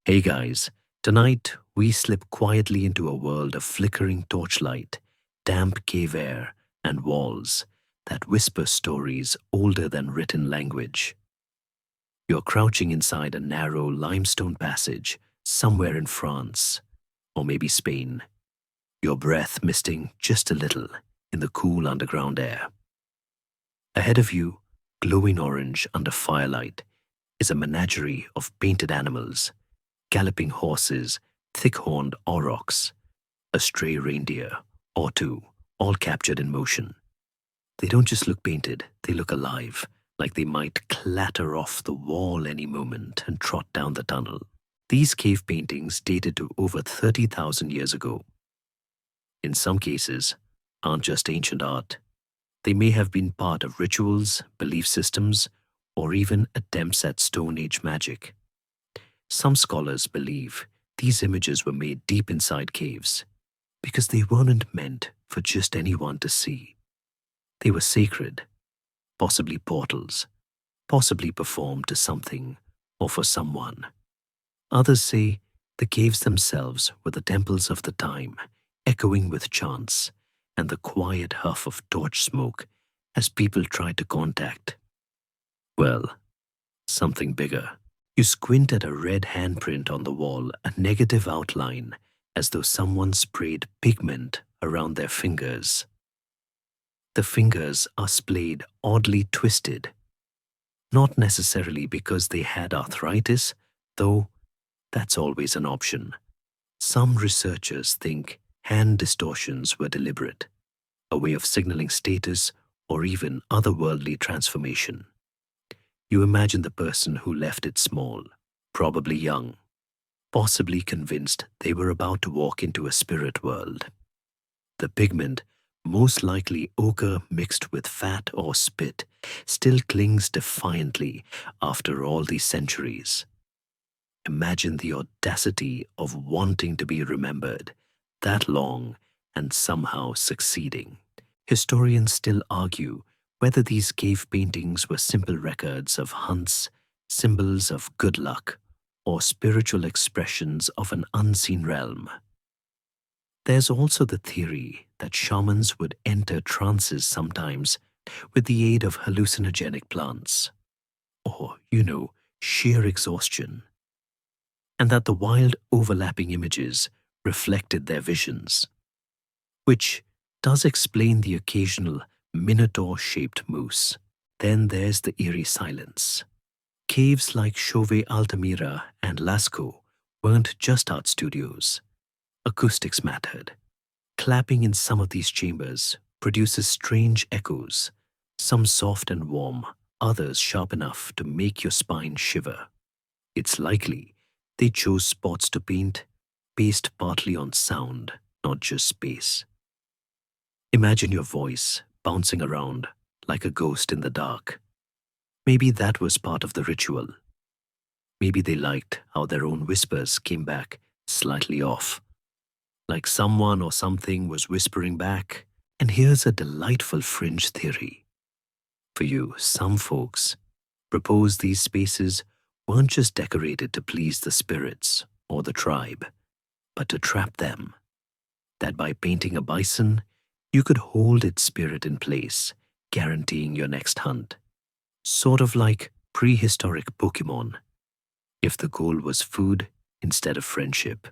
Hey guys, tonight we slip quietly into a world of flickering torchlight, damp cave air, and walls that whisper stories older than written language. You're crouching inside a narrow limestone passage somewhere in France, or maybe Spain, your breath misting just a little in the cool underground air. Ahead of you, glowing orange under firelight, is a menagerie of painted animals, galloping horses, thick-horned aurochs, a stray reindeer or two, all captured in motion. They don't just look painted, they look alive, like they might clatter off the wall any moment and trot down the tunnel. These cave paintings dated to over 30,000 years ago. In some cases, aren't just ancient art. They may have been part of rituals, belief systems, or even attempts at Stone Age magic. Some scholars believe these images were made deep inside caves because they weren't meant for just anyone to see. They were sacred, possibly portals, possibly performed to something or for someone. Others say the caves themselves were the temples of the time, echoing with chants and the quiet huff of torch smoke as people tried to contact, well, something bigger. You squint at a red handprint on the wall, a negative outline, as though someone sprayed pigment around their fingers. The fingers are splayed oddly twisted, not necessarily because they had arthritis, though that's always an option. Some researchers think hand distortions were deliberate, a way of signaling status or even otherworldly transformation. You imagine the person who left it small, probably young, possibly convinced they were about to walk into a spirit world. The pigment, most likely ochre mixed with fat or spit, still clings defiantly after all these centuries. Imagine the audacity of wanting to be remembered that long and somehow succeeding. Historians still argue whether these cave paintings were simple records of hunts, symbols of good luck, or spiritual expressions of an unseen realm. There's also the theory that shamans would enter trances sometimes with the aid of hallucinogenic plants, or, sheer exhaustion, and that the wild overlapping images reflected their visions, which does explain the occasional minotaur-shaped moose. Then there's the eerie silence. Caves like Chauvet Altamira and Lascaux weren't just art studios. Acoustics mattered. Clapping in some of these chambers produces strange echoes, some soft and warm, others sharp enough to make your spine shiver. It's likely they chose spots to paint based partly on sound, not just space. Imagine your voice bouncing around like a ghost in the dark. Maybe that was part of the ritual. Maybe they liked how their own whispers came back slightly off, like someone or something was whispering back. And here's a delightful fringe theory. For you, some folks propose these spaces weren't just decorated to please the spirits or the tribe, but to trap them. That by painting a bison, you could hold its spirit in place, guaranteeing your next hunt. Sort of like prehistoric Pokemon, if the goal was food instead of friendship.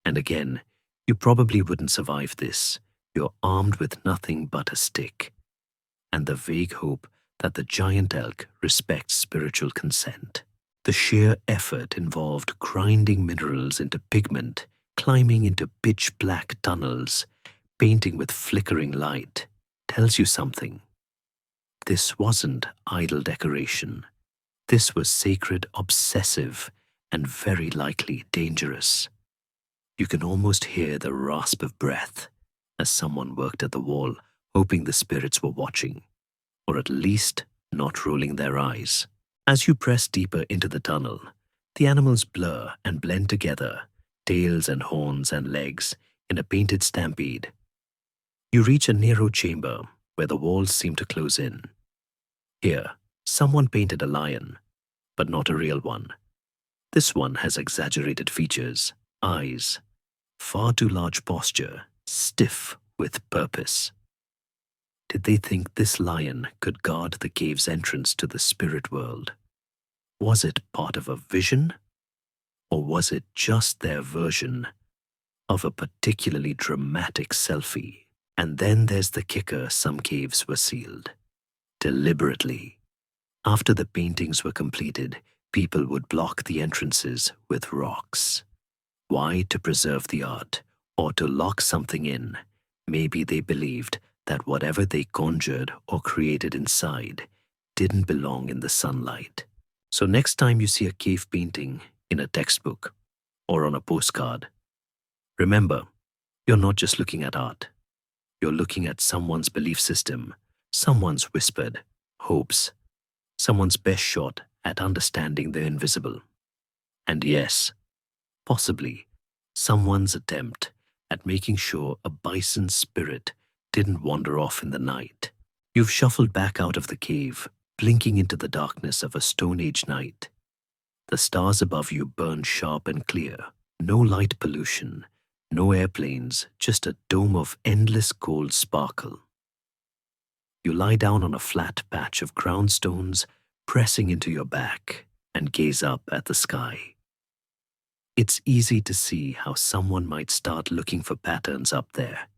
And again, you probably wouldn't survive this. You're armed with nothing but a stick, and the vague hope that the giant elk respects spiritual consent. The sheer effort involved grinding minerals into pigment, climbing into pitch-black tunnels, painting with flickering light, tells you something. This wasn't idle decoration. This was sacred, obsessive, and very likely dangerous. You can almost hear the rasp of breath as someone worked at the wall, hoping the spirits were watching, or at least not rolling their eyes. As you press deeper into the tunnel, the animals blur and blend together, tails and horns and legs, in a painted stampede. You reach a narrow chamber where the walls seem to close in. Here, someone painted a lion, but not a real one. This one has exaggerated features, eyes, far too large posture, stiff with purpose. Did they think this lion could guard the cave's entrance to the spirit world? Was it part of a vision? Or was it just their version of a particularly dramatic selfie? And then there's the kicker: some caves were sealed. Deliberately. After the paintings were completed, people would block the entrances with rocks. Why? To preserve the art, or to lock something in. Maybe they believed that whatever they conjured or created inside didn't belong in the sunlight. So next time you see a cave painting in a textbook or on a postcard, remember, you're not just looking at art. You're looking at someone's belief system, someone's whispered hopes, someone's best shot at understanding the invisible. And yes, possibly someone's attempt at making sure a bison's spirit didn't wander off in the night. You've shuffled back out of the cave, blinking into the darkness of a Stone Age night. The stars above you burn sharp and clear. No light pollution, no airplanes, just a dome of endless cold sparkle. You lie down on a flat patch of ground stones, pressing into your back, and gaze up at the sky. It's easy to see how someone might start looking for patterns up there.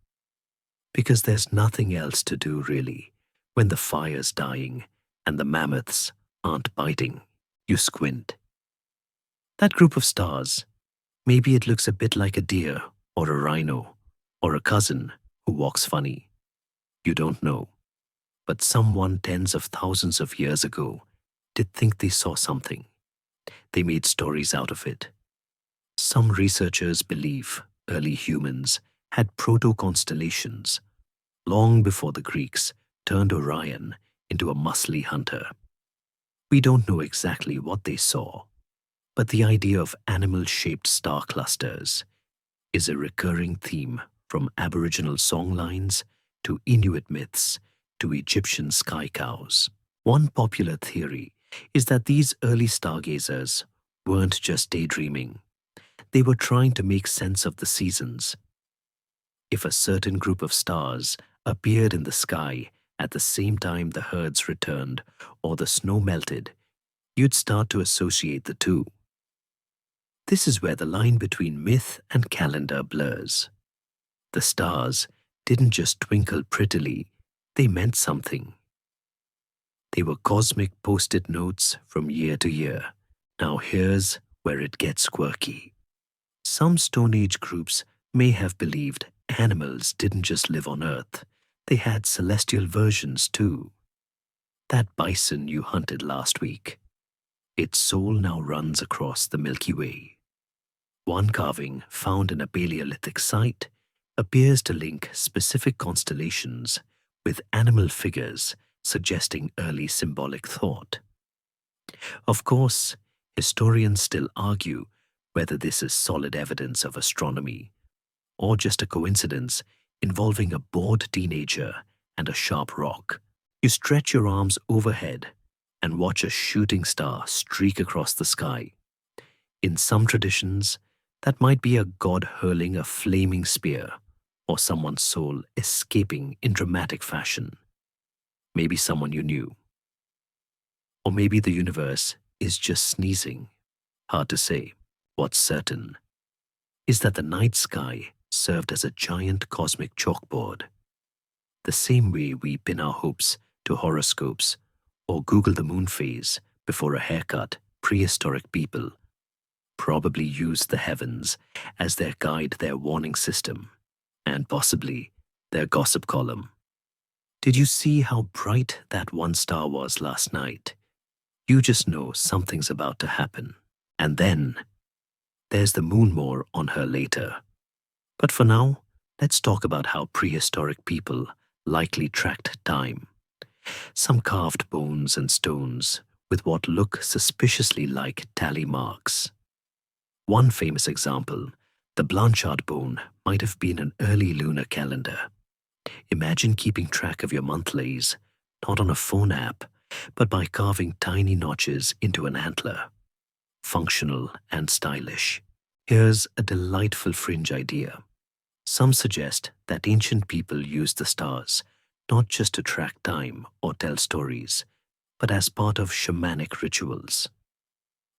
Because there's nothing else to do, really, when the fire's dying and the mammoths aren't biting. You squint. That group of stars, maybe it looks a bit like a deer or a rhino or a cousin who walks funny. You don't know. But someone tens of thousands of years ago did think they saw something. They made stories out of it. Some researchers believe early humans had proto-constellations long before the Greeks turned Orion into a muscly hunter. We don't know exactly what they saw, but the idea of animal-shaped star clusters is a recurring theme from Aboriginal songlines to Inuit myths to Egyptian sky cows. One popular theory is that these early stargazers weren't just daydreaming. They were trying to make sense of the seasons. If a certain group of stars appeared in the sky at the same time the herds returned or the snow melted, you'd start to associate the two. This is where the line between myth and calendar blurs. The stars didn't just twinkle prettily, they meant something. They were cosmic post-it notes from year to year. Now here's where it gets quirky. Some Stone Age groups may have believed animals didn't just live on Earth, they had celestial versions too. That bison you hunted last week, its soul now runs across the Milky Way. One carving found in a Paleolithic site appears to link specific constellations with animal figures suggesting early symbolic thought. Of course, historians still argue whether this is solid evidence of astronomy or just a coincidence involving a bored teenager and a sharp rock. You stretch your arms overhead and watch a shooting star streak across the sky. In some traditions, that might be a god hurling a flaming spear or someone's soul escaping in dramatic fashion. Maybe someone you knew. Or maybe the universe is just sneezing. Hard to say. What's certain is that the night sky served as a giant cosmic chalkboard. The same way we pin our hopes to horoscopes or Google the moon phase before a haircut, prehistoric people probably used the heavens as their guide, their warning system, and possibly their gossip column. Did you see how bright that one star was last night? You just know something's about to happen. And then there's the moon, more on her later. But for now, let's talk about how prehistoric people likely tracked time. Some carved bones and stones with what look suspiciously like tally marks. One famous example, the Blanchard bone, might have been an early lunar calendar. Imagine keeping track of your monthlies, not on a phone app, but by carving tiny notches into an antler. functional, and stylish. Here's a delightful fringe idea. Some suggest that ancient people used the stars not just to track time or tell stories, but as part of shamanic rituals.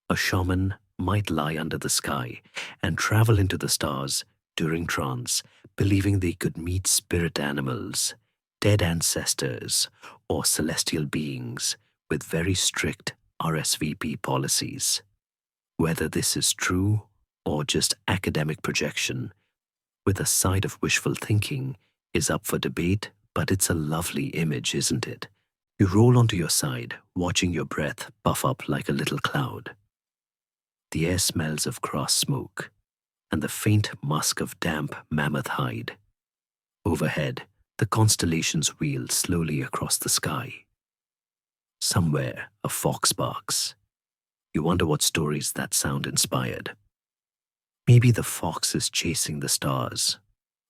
A shaman might lie under the sky and travel into the stars during trance, believing they could meet spirit animals, dead ancestors, or celestial beings with very strict RSVP policies. Whether this is true or just academic projection, with a side of wishful thinking, is up for debate, but it's a lovely image, isn't it? You roll onto your side, watching your breath puff up like a little cloud. The air smells of grass smoke and the faint musk of damp mammoth hide. Overhead, the constellations wheel slowly across the sky. Somewhere, a fox barks. You wonder what stories that sound inspired. Maybe the fox is chasing the stars,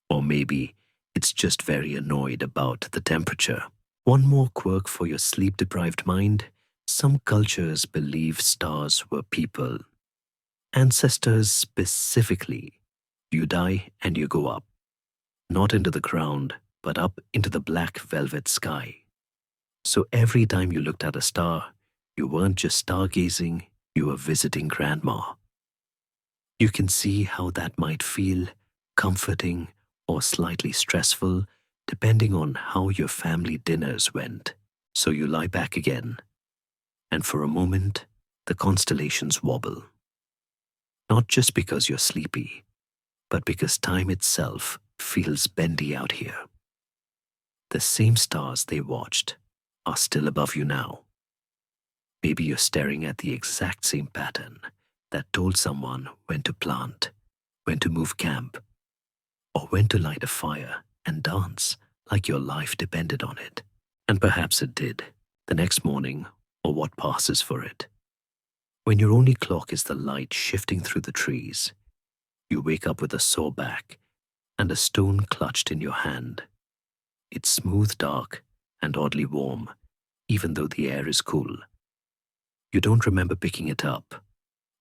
or maybe it's just very annoyed about the temperature. One more quirk for your sleep-deprived mind. Some cultures believe stars were people. Ancestors specifically. You die and you go up. Not into the ground, but up into the black velvet sky. So every time you looked at a star, you weren't just stargazing, you were visiting grandma. You can see how that might feel comforting or slightly stressful, depending on how your family dinners went. So you lie back again, and for a moment, the constellations wobble. Not just because you're sleepy, but because time itself feels bendy out here. The same stars they watched are still above you now. Maybe you're staring at the exact same pattern that told someone when to plant, when to move camp, or when to light a fire and dance like your life depended on it. And perhaps it did, the next morning, or what passes for it. When your only clock is the light shifting through the trees, you wake up with a sore back and a stone clutched in your hand. It's smooth, dark, and oddly warm, even though the air is cool. You don't remember picking it up,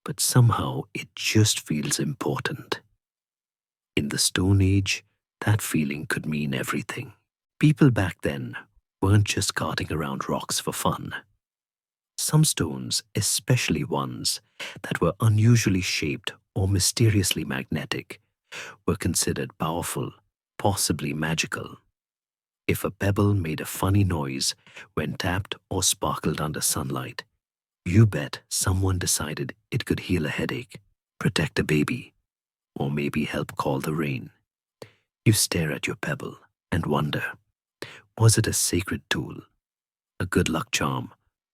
but somehow it just feels important. In the Stone Age, that feeling could mean everything. People back then weren't just carting around rocks for fun. Some stones, especially ones that were unusually shaped or mysteriously magnetic, were considered powerful, possibly magical. If a pebble made a funny noise when tapped or sparkled under sunlight, you bet someone decided it could heal a headache, protect a baby, or maybe help call the rain. You stare at your pebble and wonder, was it a sacred tool, a good luck charm,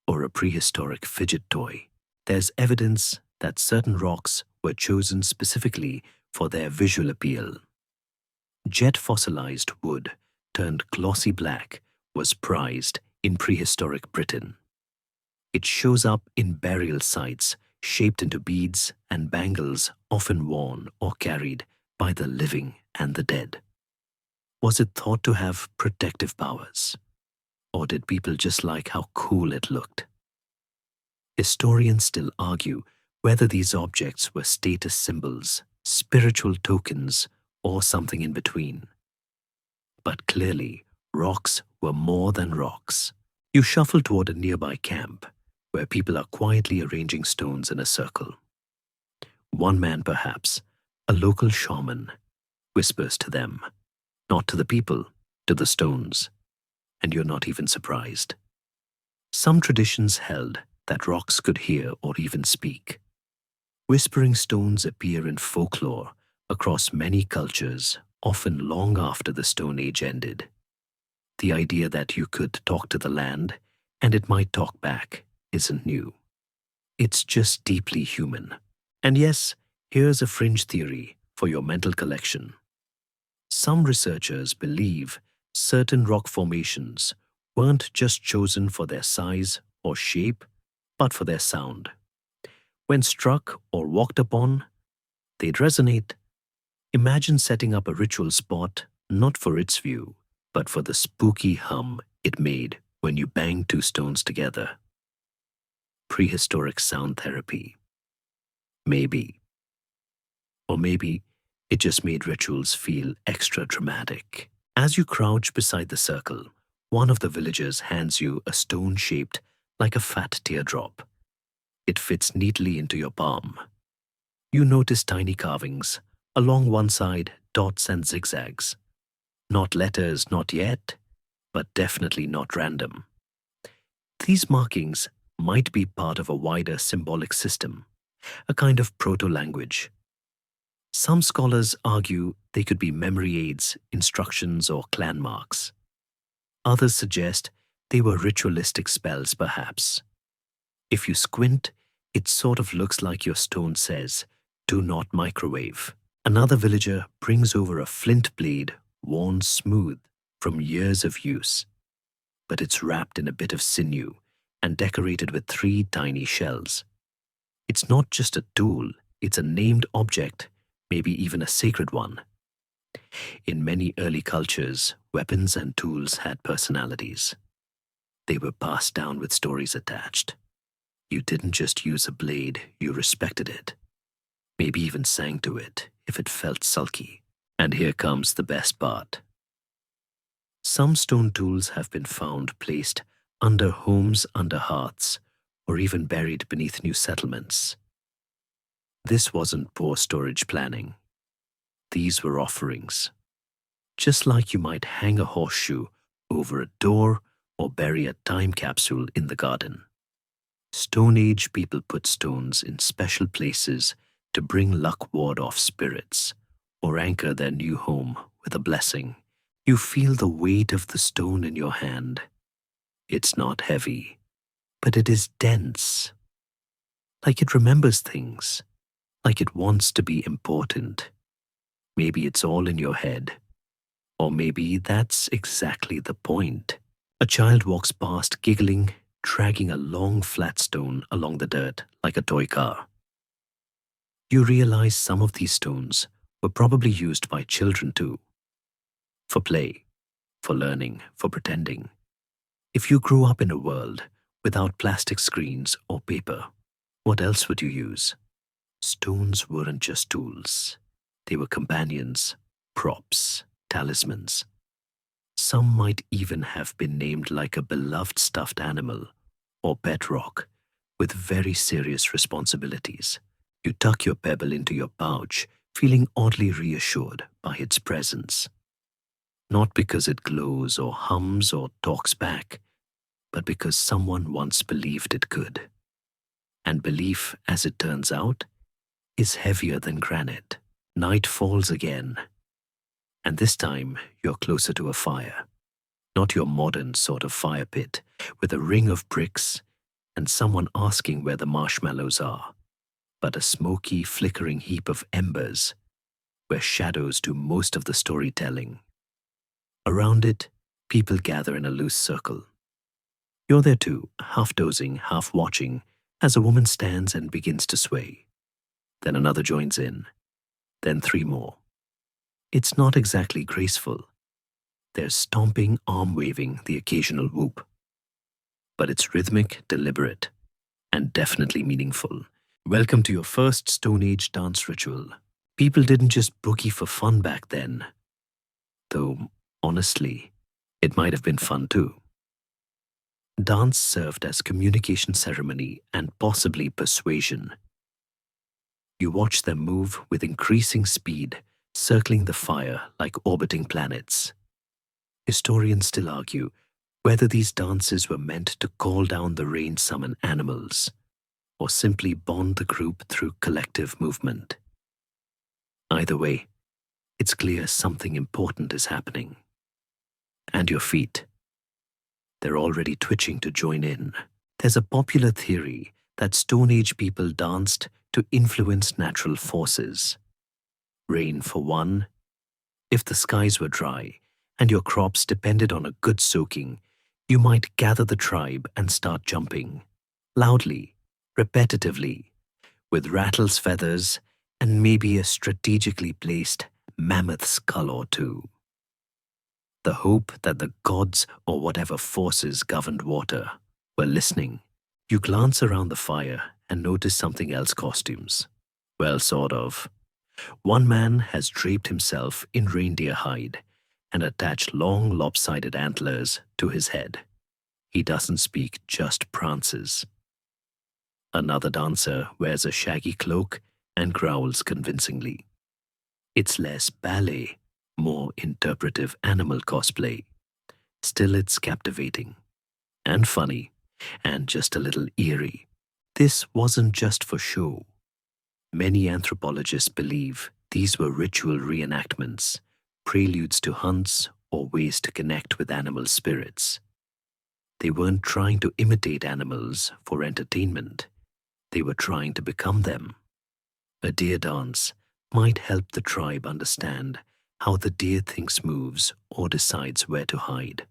or a prehistoric fidget toy? There's evidence that certain rocks were chosen specifically for their visual appeal. Jet fossilized wood turned glossy black was prized in prehistoric Britain. It shows up in burial sites shaped into beads and bangles often worn or carried by the living and the dead. Was it thought to have protective powers? Or did people just like how cool it looked? Historians still argue whether these objects were status symbols, spiritual tokens, or something in between. But clearly, rocks were more than rocks. You shuffle toward a nearby camp, where people are quietly arranging stones in a circle. One man, perhaps, a local shaman, whispers to them, not to the people, to the stones, and you're not even surprised. Some traditions held that rocks could hear or even speak. Whispering stones appear in folklore across many cultures, often long after the Stone Age ended. The idea that you could talk to the land and it might talk back isn't new. It's just deeply human. And yes, here's a fringe theory for your mental collection. Some researchers believe certain rock formations weren't just chosen for their size or shape, but for their sound. When struck or walked upon, they'd resonate. Imagine setting up a ritual spot not for its view, but for the spooky hum it made when you banged two stones together. Prehistoric sound therapy. Maybe. Or maybe it just made rituals feel extra dramatic. As you crouch beside the circle, one of the villagers hands you a stone shaped like a fat teardrop. It fits neatly into your palm. You notice tiny carvings, along one side, dots and zigzags. Not letters, not yet, but definitely not random. These markings might be part of a wider symbolic system, a kind of proto-language. Some scholars argue they could be memory aids, instructions, or clan marks. Others suggest they were ritualistic spells, perhaps. If you squint, it sort of looks like your stone says, "Do not microwave." Another villager brings over a flint blade, worn smooth from years of use, but it's wrapped in a bit of sinew and decorated with 3 tiny shells. It's not just a tool, it's a named object, maybe even a sacred one. In many early cultures, weapons and tools had personalities. They were passed down with stories attached. You didn't just use a blade, you respected it. Maybe even sang to it if it felt sulky. And here comes the best part. Some stone tools have been found placed under homes, under hearths, or even buried beneath new settlements. This wasn't poor storage planning. These were offerings. Just like you might hang a horseshoe over a door or bury a time capsule in the garden. Stone Age people put stones in special places to bring luck, ward off spirits, or anchor their new home with a blessing. You feel the weight of the stone in your hand. It's not heavy, but it is dense. Like it remembers things, like it wants to be important. Maybe it's all in your head, or maybe that's exactly the point. A child walks past giggling, dragging a long flat stone along the dirt like a toy car. You realize some of these stones were probably used by children too. For play, for learning, for pretending. If you grew up in a world without plastic screens or paper, what else would you use? Stones weren't just tools. They were companions, props, talismans. Some might even have been named like a beloved stuffed animal or pet rock with very serious responsibilities. You tuck your pebble into your pouch, feeling oddly reassured by its presence. Not because it glows or hums or talks back, but because someone once believed it could. And belief, as it turns out, is heavier than granite. Night falls again. And this time, you're closer to a fire. Not your modern sort of fire pit, with a ring of bricks and someone asking where the marshmallows are, but a smoky, flickering heap of embers, where shadows do most of the storytelling. Around it, people gather in a loose circle. You're there too, half dozing, half watching, as a woman stands and begins to sway. Then another joins in. Then 3 more. It's not exactly graceful. There's stomping, arm-waving, the occasional whoop. But it's rhythmic, deliberate, and definitely meaningful. Welcome to your first Stone Age dance ritual. People didn't just boogie for fun back then. Though, honestly, it might have been fun too. Dance served as communication ceremony and possibly persuasion. You watch them move with increasing speed, circling the fire like orbiting planets. Historians still argue whether these dances were meant to call down the rain-summon animals, or simply bond the group through collective movement. Either way, it's clear something important is happening. And your feet. They're already twitching to join in. There's a popular theory that Stone Age people danced to influence natural forces. Rain for one. If the skies were dry and your crops depended on a good soaking, you might gather the tribe and start jumping. Loudly, repetitively, with rattles feathers and maybe a strategically placed mammoth skull or two. The hope that the gods or whatever forces governed water were listening. You glance around the fire and notice something else: costumes. Well, sort of. One man has draped himself in reindeer hide and attached long lopsided antlers to his head. He doesn't speak, just prances. Another dancer wears a shaggy cloak and growls convincingly. It's less ballet, more interpretive animal cosplay. Still, it's captivating and funny and just a little eerie. This wasn't just for show. Many anthropologists believe these were ritual reenactments, preludes to hunts, or ways to connect with animal spirits. They weren't trying to imitate animals for entertainment, they were trying to become them. A deer dance might help the tribe understand how the deer thinks, moves, or decides where to hide.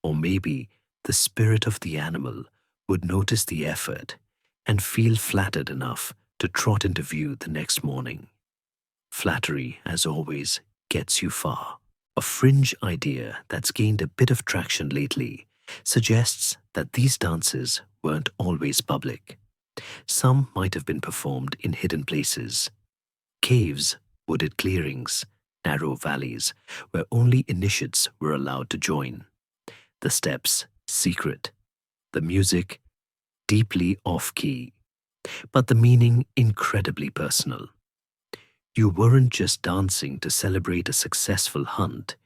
Or maybe the spirit of the animal would notice the effort and feel flattered enough to trot into view the next morning. Flattery, as always, gets you far. A fringe idea that's gained a bit of traction lately suggests that these dances weren't always public. Some might have been performed in hidden places, caves, wooded clearings, narrow valleys, where only initiates were allowed to join. The steps, secret. The music, deeply off-key. But the meaning, incredibly personal. You weren't just dancing to celebrate a successful hunt.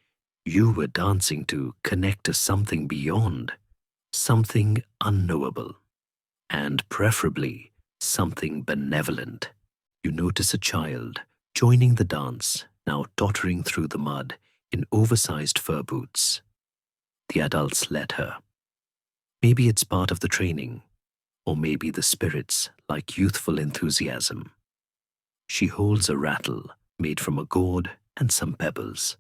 You were dancing to connect to something beyond, something unknowable, and preferably something benevolent. You notice a child joining the dance, now tottering through the mud in oversized fur boots. The adults let her. Maybe it's part of the training, or maybe the spirits like youthful enthusiasm. She holds a rattle made from a gourd and some pebbles,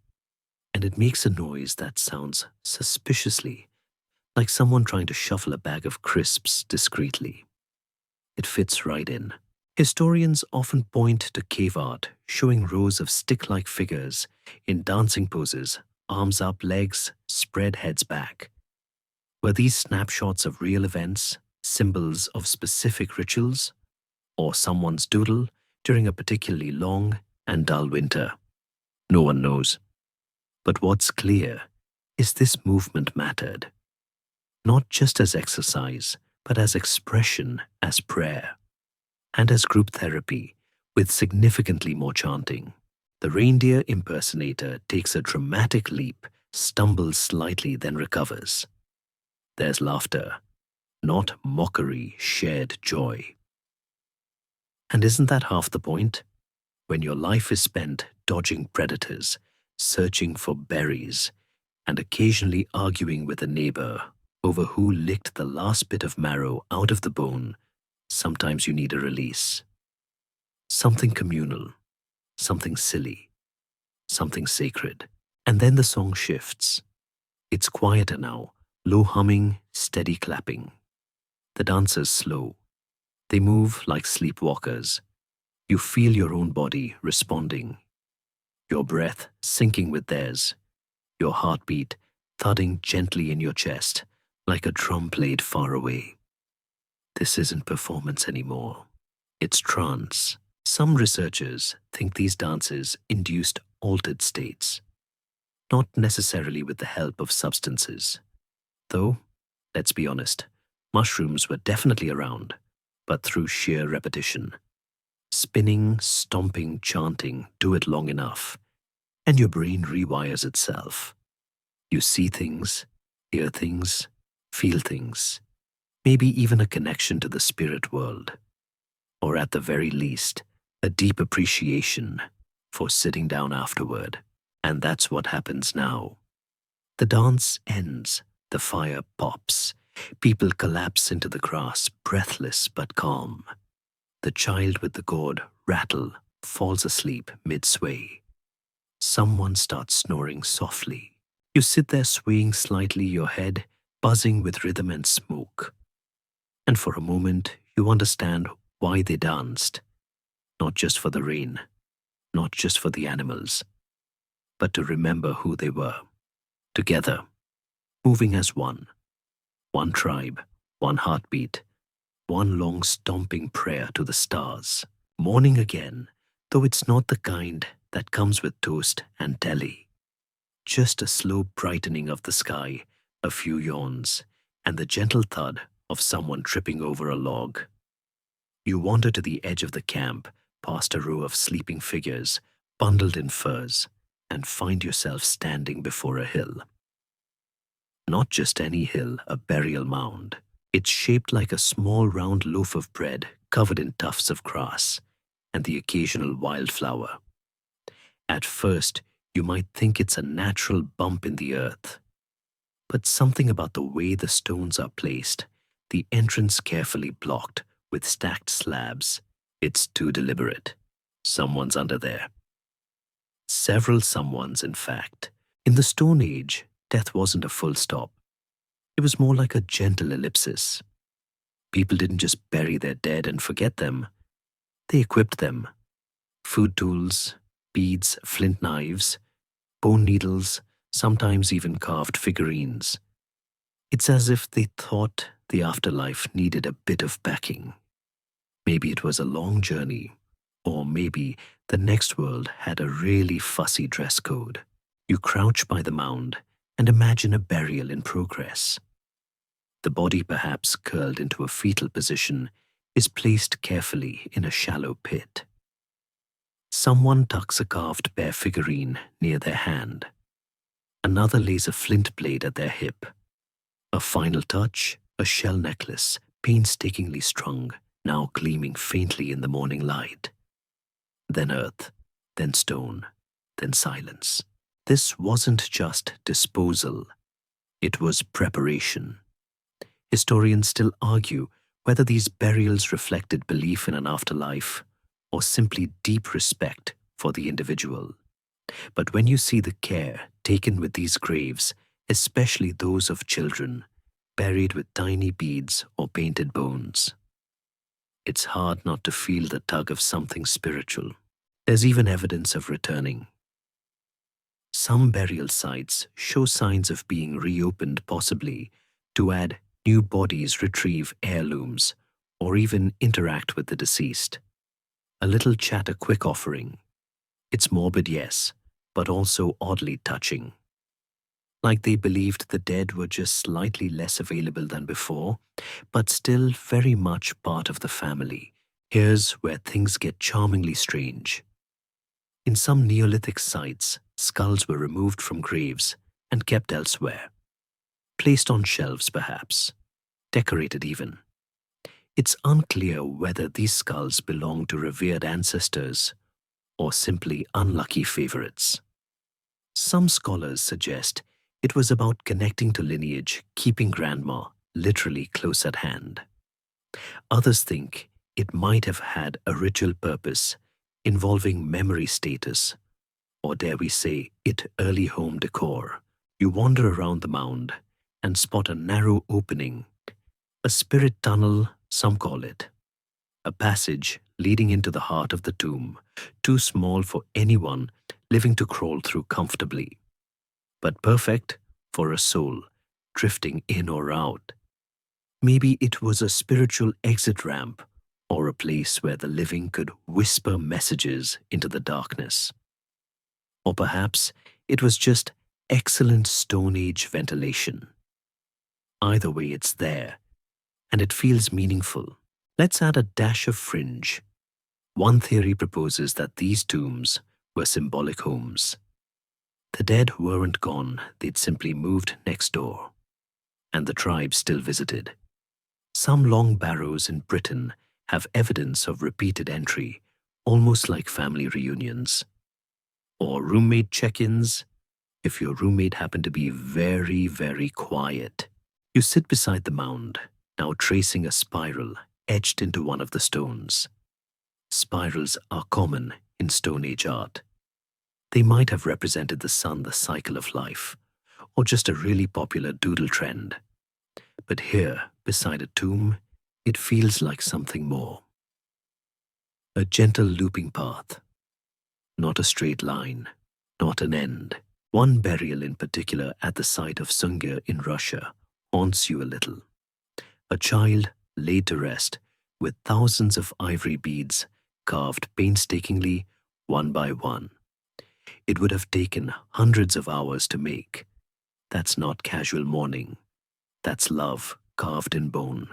and it makes a noise that sounds suspiciously like someone trying to shuffle a bag of crisps discreetly. It fits right in. Historians often point to cave art showing rows of stick-like figures in dancing poses, arms up, legs spread, heads back. Were these snapshots of real events, symbols of specific rituals, or someone's doodle during a particularly long and dull winter? No one knows. But what's clear is this movement mattered, not just as exercise, but as expression, as prayer, and as group therapy, with significantly more chanting. The reindeer impersonator takes a dramatic leap, stumbles slightly, then recovers. There's laughter, not mockery, shared joy. And isn't that half the point? When your life is spent dodging predators, searching for berries, and occasionally arguing with a neighbor over who licked the last bit of marrow out of the bone, sometimes you need a release. Something communal, something silly, something sacred. And then the song shifts. It's quieter now, low humming, steady clapping. The dancers slow. They move like sleepwalkers. You feel your own body responding, your breath syncing with theirs, your heartbeat thudding gently in your chest like a drum played far away. This isn't performance anymore. It's trance. Some researchers think these dances induced altered states, not necessarily with the help of substances. Though, let's be honest, mushrooms were definitely around, but through sheer repetition. Spinning, stomping, chanting, do it long enough, and your brain rewires itself. You see things, hear things, feel things, maybe even a connection to the spirit world, or at the very least, a deep appreciation for sitting down afterward. And that's what happens now. The dance ends, the fire pops, people collapse into the grass, breathless but calm. The child with the gourd rattle falls asleep mid-sway. Someone starts snoring softly. You sit there swaying slightly, your head buzzing with rhythm and smoke. And for a moment, you understand why they danced. Not just for the rain, not just for the animals, but to remember who they were. Together, moving as one. One tribe, one heartbeat, one long stomping prayer to the stars. Morning again, though it's not the kind that comes with toast and telly. Just a slow brightening of the sky, a few yawns, and the gentle thud of someone tripping over a log. You wander to the edge of the camp, past a row of sleeping figures, bundled in furs, and find yourself standing before a hill. Not just any hill, a burial mound. It's shaped like a small round loaf of bread covered in tufts of grass and the occasional wildflower. At first, you might think it's a natural bump in the earth. But something about the way the stones are placed, the entrance carefully blocked with stacked slabs, it's too deliberate. Someone's under there. Several someones, in fact. In the Stone Age, death wasn't a full stop. It was more like a gentle ellipsis. People didn't just bury their dead and forget them. They equipped them. Food tools, beads, flint knives, bone needles, sometimes even carved figurines. It's as if they thought the afterlife needed a bit of backing. Maybe it was a long journey, or maybe the next world had a really fussy dress code. You crouch by the mound and imagine a burial in progress. The body, perhaps curled into a fetal position, is placed carefully in a shallow pit. Someone tucks a carved bear figurine near their hand. Another lays a flint blade at their hip. A final touch, a shell necklace, painstakingly strung, now gleaming faintly in the morning light. Then earth, then stone, then silence. This wasn't just disposal. It was preparation. Historians still argue whether these burials reflected belief in an afterlife or simply deep respect for the individual. But when you see the care taken with these graves, especially those of children, buried with tiny beads or painted bones, it's hard not to feel the tug of something spiritual. There's even evidence of returning. Some burial sites show signs of being reopened, possibly to add new bodies, retrieve heirlooms, or even interact with the deceased. A little chat, a quick offering. It's morbid, yes, but also oddly touching. Like they believed the dead were just slightly less available than before, but still very much part of the family. Here's where things get charmingly strange. In some Neolithic sites, skulls were removed from graves and kept elsewhere. Placed on shelves, perhaps. Decorated even. It's unclear whether these skulls belong to revered ancestors or simply unlucky favorites. Some scholars suggest it was about connecting to lineage, keeping grandma literally close at hand. Others think it might have had a ritual purpose involving memory status, or dare we say it, early home decor. You wander around the mound and spot a narrow opening, a spirit tunnel, some call it. A passage leading into the heart of the tomb, too small for anyone living to crawl through comfortably, but perfect for a soul drifting in or out. Maybe it was a spiritual exit ramp or a place where the living could whisper messages into the darkness. Or perhaps it was just excellent Stone Age ventilation. Either way, it's there, and it feels meaningful. Let's add a dash of fringe. One theory proposes that these tombs were symbolic homes. The dead weren't gone, they'd simply moved next door, and the tribe still visited. Some long barrows in Britain have evidence of repeated entry, almost like family reunions. Or roommate check-ins. If your roommate happened to be very, very quiet, you sit beside the mound, now tracing a spiral etched into one of the stones. Spirals are common in Stone Age art. They might have represented the sun, the cycle of life, or just a really popular doodle trend. But here, beside a tomb, it feels like something more. A gentle looping path. Not a straight line, not an end. One burial in particular at the site of Sungir in Russia haunts you a little. A child laid to rest with thousands of ivory beads carved painstakingly, one by one. It would have taken hundreds of hours to make. That's not casual mourning. That's love carved in bone.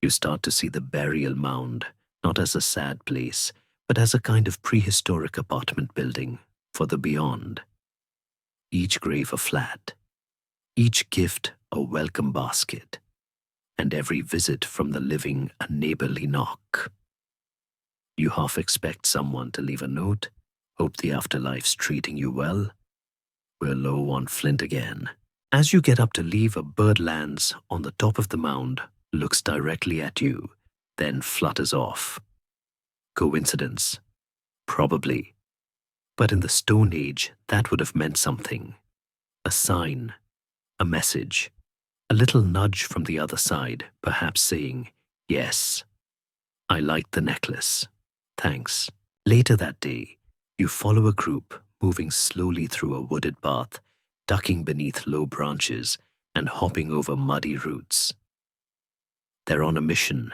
You start to see the burial mound, not as a sad place, but as a kind of prehistoric apartment building for the beyond. Each grave a flat, each gift a welcome basket, and every visit from the living a neighborly knock. You half expect someone to leave a note, hope the afterlife's treating you well. We're low on flint again. As you get up to leave, a bird lands on the top of the mound, looks directly at you, then flutters off. Coincidence? Probably. But in the Stone Age, that would have meant something. A sign, a message, a little nudge from the other side, perhaps saying, "Yes, I liked the necklace. Thanks." Later that day, you follow a group moving slowly through a wooded path, ducking beneath low branches and hopping over muddy roots. They're on a mission,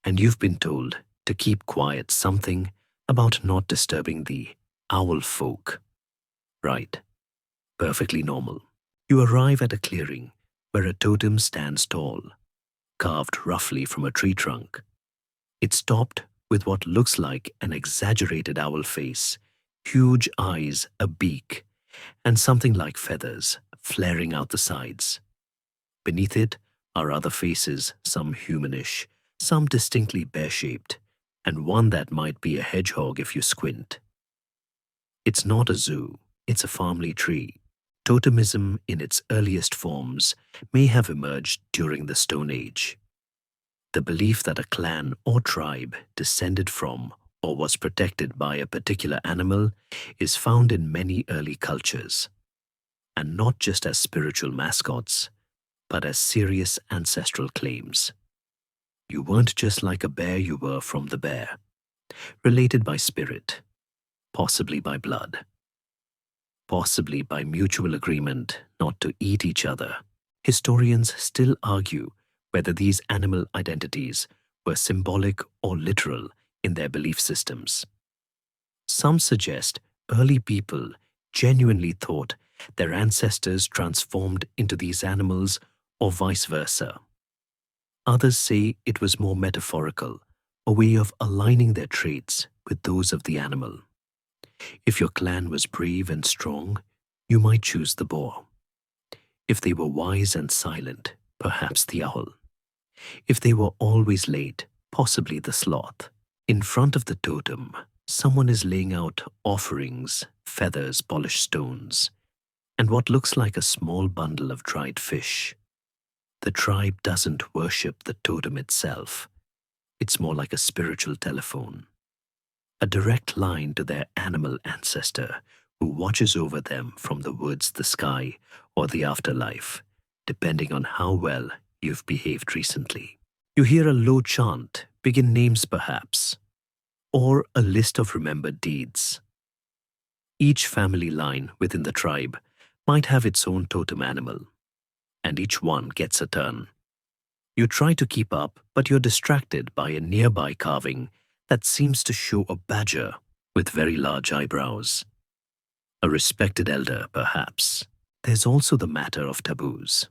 and you've been told to keep quiet, something about not disturbing the owl folk. Right. Perfectly normal. You arrive at a clearing where a totem stands tall, carved roughly from a tree trunk. It's topped with what looks like an exaggerated owl face, huge eyes, a beak, and something like feathers flaring out the sides. Beneath it are other faces, some humanish, some distinctly bear-shaped, and one that might be a hedgehog if you squint. It's not a zoo, it's a family tree. Totemism in its earliest forms may have emerged during the Stone Age. The belief that a clan or tribe descended from or was protected by a particular animal is found in many early cultures, and not just as spiritual mascots, but as serious ancestral claims. You weren't just like a bear, you were from the bear, related by spirit, possibly by blood, possibly by mutual agreement not to eat each other. Historians still argue whether these animal identities were symbolic or literal in their belief systems. Some suggest early people genuinely thought their ancestors transformed into these animals or vice versa. Others say it was more metaphorical, a way of aligning their traits with those of the animal. If your clan was brave and strong, you might choose the boar. If they were wise and silent, perhaps the owl. If they were always late, possibly the sloth. In front of the totem, someone is laying out offerings, feathers, polished stones, and what looks like a small bundle of dried fish. The tribe doesn't worship the totem itself. It's more like a spiritual telephone, a direct line to their animal ancestor who watches over them from the woods, the sky, or the afterlife, depending on how well you've behaved recently. You hear a low chant, begin names perhaps, or a list of remembered deeds. Each family line within the tribe might have its own totem animal, and each one gets a turn. You try to keep up, but you're distracted by a nearby carving that seems to show a badger with very large eyebrows. A respected elder, perhaps. There's also the matter of taboos.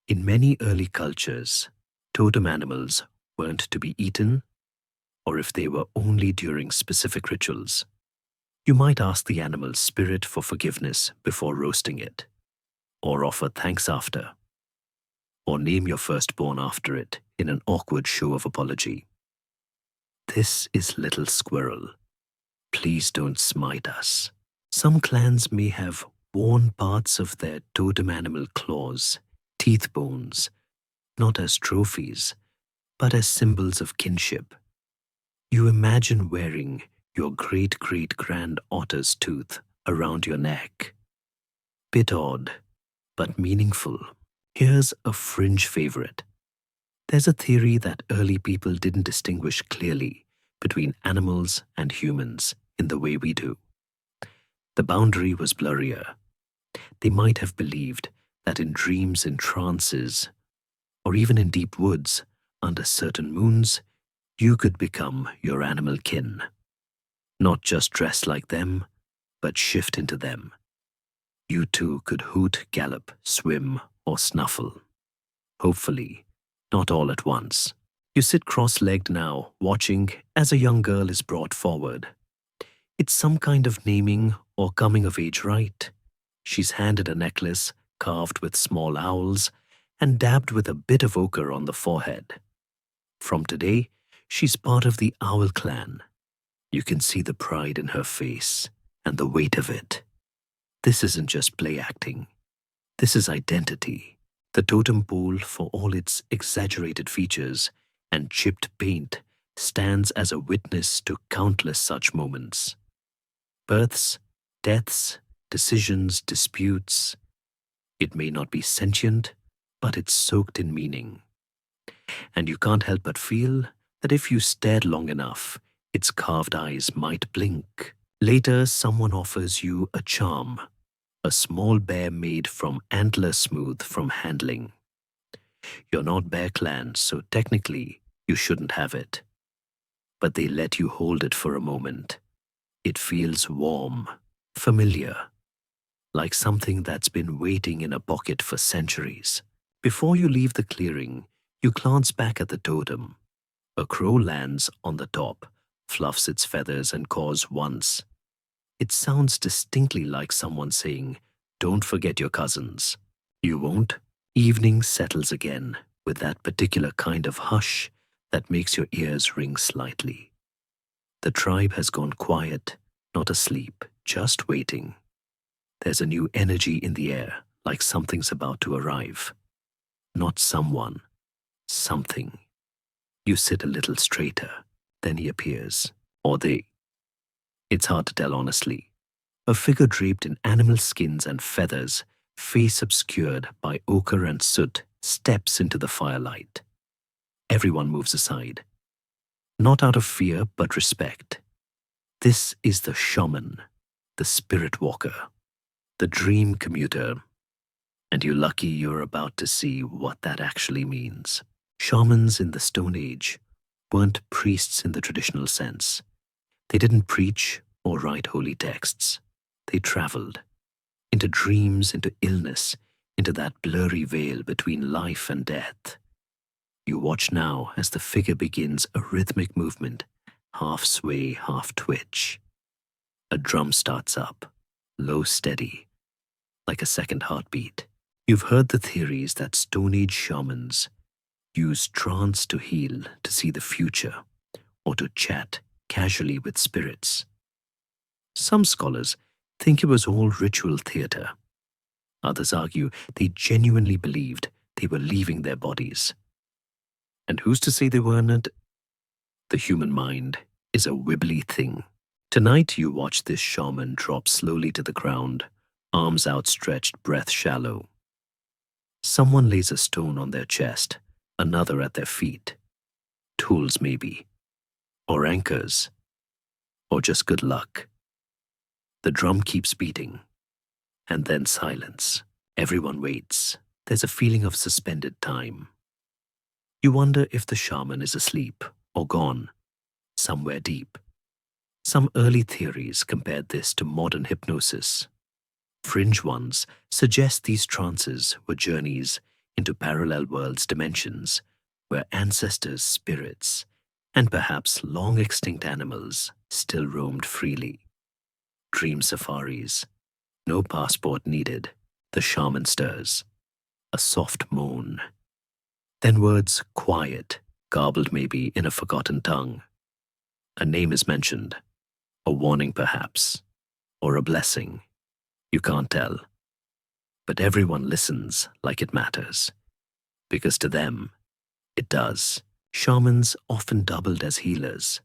In many early cultures, totem animals weren't to be eaten, or if they were only during specific rituals. You might ask the animal's spirit for forgiveness before roasting it, or offer thanks after, or name your firstborn after it in an awkward show of apology. This is Little Squirrel. Please don't smite us. Some clans may have worn parts of their totem animal claws, teeth bones, not as trophies, but as symbols of kinship. You imagine wearing your great-great-grand otter's tooth around your neck. Bit odd, but meaningful. Here's a fringe favorite. There's a theory that early people didn't distinguish clearly between animals and humans in the way we do. The boundary was blurrier. They might have believed that in dreams, in trances, or even in deep woods, under certain moons, You could become your animal kin, not just dress like them, but shift into them. You too could hoot, gallop, swim, or snuffle. Hopefully, not all at once. You sit cross-legged now, watching as a young girl is brought forward. It's some kind of naming or coming-of-age rite. She's handed a necklace carved with small owls and dabbed with a bit of ochre on the forehead. From today, she's part of the Owl clan. You can see the pride in her face and the weight of it. This isn't just play acting. This is identity. The totem pole, for all its exaggerated features and chipped paint, stands as a witness to countless such moments. Births, deaths, decisions, disputes. It may not be sentient, but it's soaked in meaning. And you can't help but feel that if you stared long enough, its carved eyes might blink. Later, someone offers you a charm, a small bear made from antler smooth from handling. You're not Bear Clan, so technically you shouldn't have it. But they let you hold it for a moment. It feels warm, familiar, like something that's been waiting in a pocket for centuries. Before you leave the clearing, you glance back at the totem. A crow lands on the top, fluffs its feathers and caws once. It sounds distinctly like someone saying, "Don't forget your cousins." You won't? Evening settles again with that particular kind of hush that makes your ears ring slightly. The tribe has gone quiet, not asleep, just waiting. There's a new energy in the air, like something's about to arrive. Not someone, something. You sit a little straighter, then he appears. Or they. It's hard to tell honestly. A figure draped in animal skins and feathers, face obscured by ochre and soot, steps into the firelight. Everyone moves aside. Not out of fear, but respect. This is the shaman, the spirit walker, the dream commuter. And you're lucky you're about to see what that actually means. Shamans in the Stone Age weren't priests in the traditional sense. They didn't preach or write holy texts. They traveled into dreams, into illness, into that blurry veil between life and death. You watch now as the figure begins a rhythmic movement, half sway, half twitch. A drum starts up, low, steady, like a second heartbeat. You've heard the theories that Stone Age shamans use trance to heal, to see the future, or to chat casually with spirits. Some scholars think it was all ritual theater. Others argue they genuinely believed they were leaving their bodies. And who's to say they weren't? The human mind is a wibbly thing. Tonight you watch this shaman drop slowly to the ground, arms outstretched, breath shallow. Someone lays a stone on their chest, another at their feet. Tools maybe, or anchors, or just good luck. The drum keeps beating, and then silence. Everyone waits. There's a feeling of suspended time. You wonder if the shaman is asleep or gone, somewhere deep. Some early theories compared this to modern hypnosis. Fringe ones suggest these trances were journeys into parallel worlds, dimensions, where ancestors' spirits and perhaps long-extinct animals still roamed freely. Dream safaris. No passport needed. The shaman stirs. A soft moan. Then words quiet, garbled maybe in a forgotten tongue. A name is mentioned. A warning perhaps. Or a blessing. You can't tell. But everyone listens like it matters. Because to them, it does. Shamans often doubled as healers.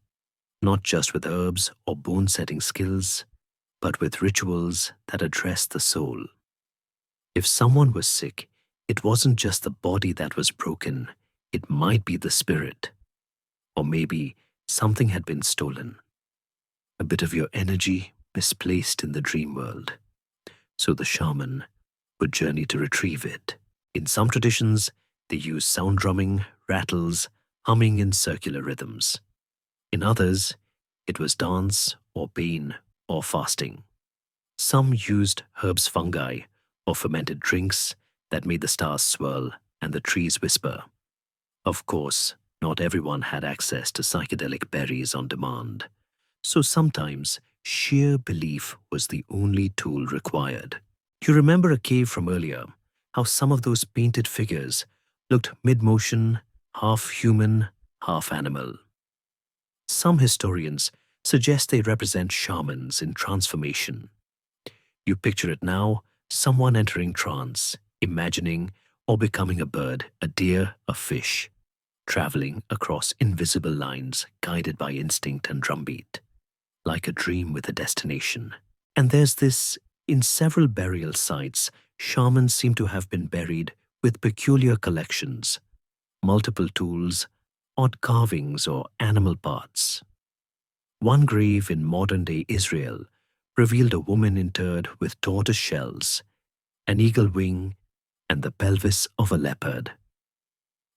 Not just with herbs or bone-setting skills, but with rituals that address the soul. If someone was sick, it wasn't just the body that was broken, it might be the spirit. Or maybe something had been stolen. A bit of your energy misplaced in the dream world. So the shaman would journey to retrieve it. In some traditions, they use sound drumming, rattles, humming in circular rhythms. In others, it was dance or pain or fasting. Some used herbs, fungi, or fermented drinks that made the stars swirl and the trees whisper. Of course, not everyone had access to psychedelic berries on demand, so sometimes sheer belief was the only tool required. You remember a cave from earlier, how some of those painted figures looked mid-motion, half human, half animal. Some historians suggest they represent shamans in transformation. You picture it now, someone entering trance, imagining or becoming a bird, a deer, a fish, traveling across invisible lines guided by instinct and drumbeat, like a dream with a destination. And there's this: in several burial sites, shamans seem to have been buried with peculiar collections, multiple tools, odd carvings, or animal parts. One grave in modern-day Israel revealed a woman interred with tortoise shells, an eagle wing, and the pelvis of a leopard.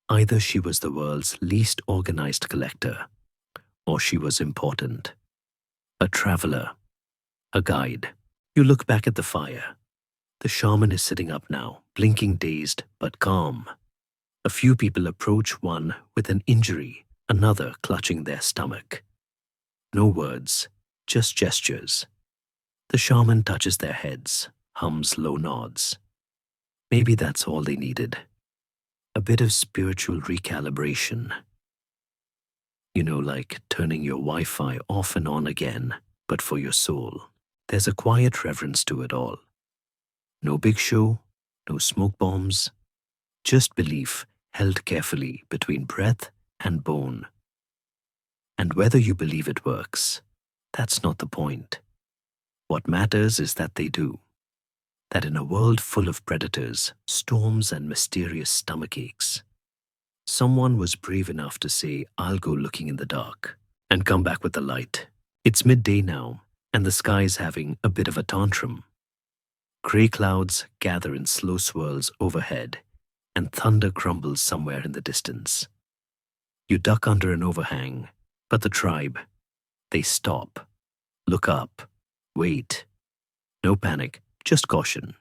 Either she was the world's least organized collector, or she was important. A traveler, a guide. You look back at the fire. The shaman is sitting up now, blinking dazed but calm. A few people approach, one with an injury, another clutching their stomach. No words, just gestures. The shaman touches their heads, hums low nods. Maybe that's all they needed. A bit of spiritual recalibration. You know, like turning your Wi-Fi off and on again, but for your soul. There's a quiet reverence to it all. No big show, no smoke bombs, just belief held carefully between breath and bone. And whether you believe it works, that's not the point. What matters is that they do. That in a world full of predators, storms, and mysterious stomachaches, someone was brave enough to say, "I'll go looking in the dark," and come back with the light. It's midday now, and the sky's having a bit of a tantrum. Gray clouds gather in slow swirls overhead, and thunder crumbles somewhere in the distance. You duck under an overhang, but the tribe, they stop, look up, wait. No panic, just caution.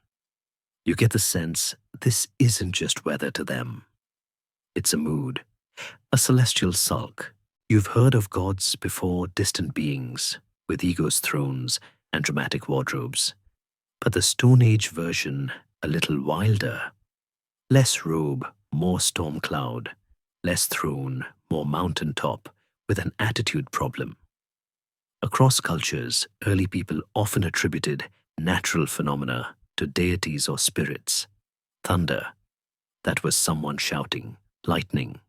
You get the sense this isn't just weather to them. It's a mood, a celestial sulk. You've heard of gods before, distant beings with egos, thrones, and dramatic wardrobes. But the Stone Age version, a little wilder. Less robe, more storm cloud. Less throne, more mountain top, with an attitude problem. Across cultures, early people often attributed natural phenomena to deities or spirits. Thunder, that was someone shouting. Lightning,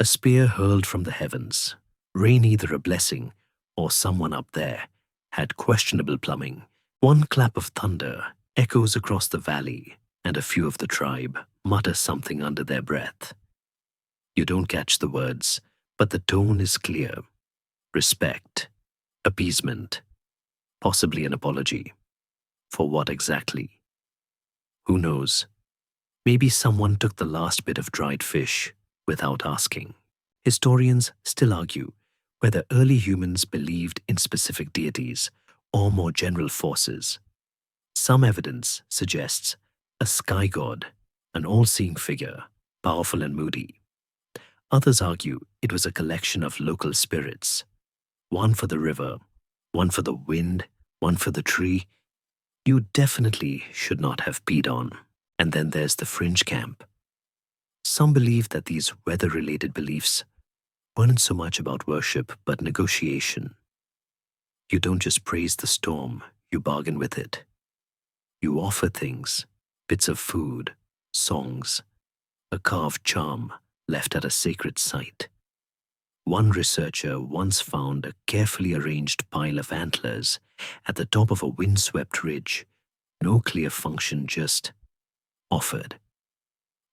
a spear hurled from the heavens. Rain, either a blessing or someone up there had questionable plumbing. One clap of thunder echoes across the valley, and a few of the tribe mutter something under their breath. You don't catch the words, but the tone is clear. Respect, appeasement, possibly an apology. For what exactly? Who knows? Maybe someone took the last bit of dried fish without asking. Historians still argue whether early humans believed in specific deities or more general forces. Some evidence suggests a sky god, an all-seeing figure, powerful and moody. Others argue it was a collection of local spirits, one for the river, one for the wind, one for the tree you definitely should not have peed on. And then there's the fringe camp. Some believe that these weather-related beliefs weren't so much about worship but negotiation. You don't just praise the storm, you bargain with it. You offer things, bits of food, songs, a carved charm left at a sacred site. One researcher once found a carefully arranged pile of antlers at the top of a windswept ridge. No clear function, just offered.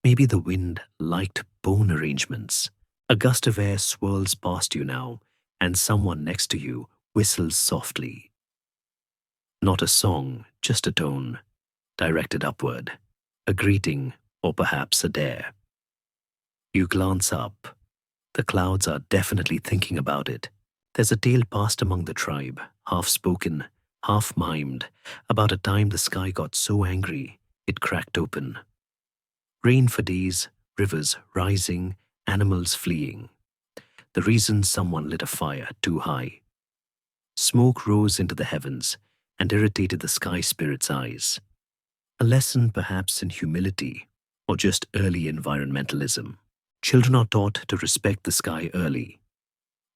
Maybe the wind liked bone arrangements. A gust of air swirls past you now, and someone next to you whistles softly. Not a song, just a tone, directed upward, a greeting or perhaps a dare. You glance up. The clouds are definitely thinking about it. There's a tale passed among the tribe, half spoken, half mimed, about a time the sky got so angry it cracked open. Rain for days, rivers rising, animals fleeing. The reason someone lit a fire too high. Smoke rose into the heavens and irritated the sky spirit's eyes. A lesson perhaps in humility or just early environmentalism. Children are taught to respect the sky early.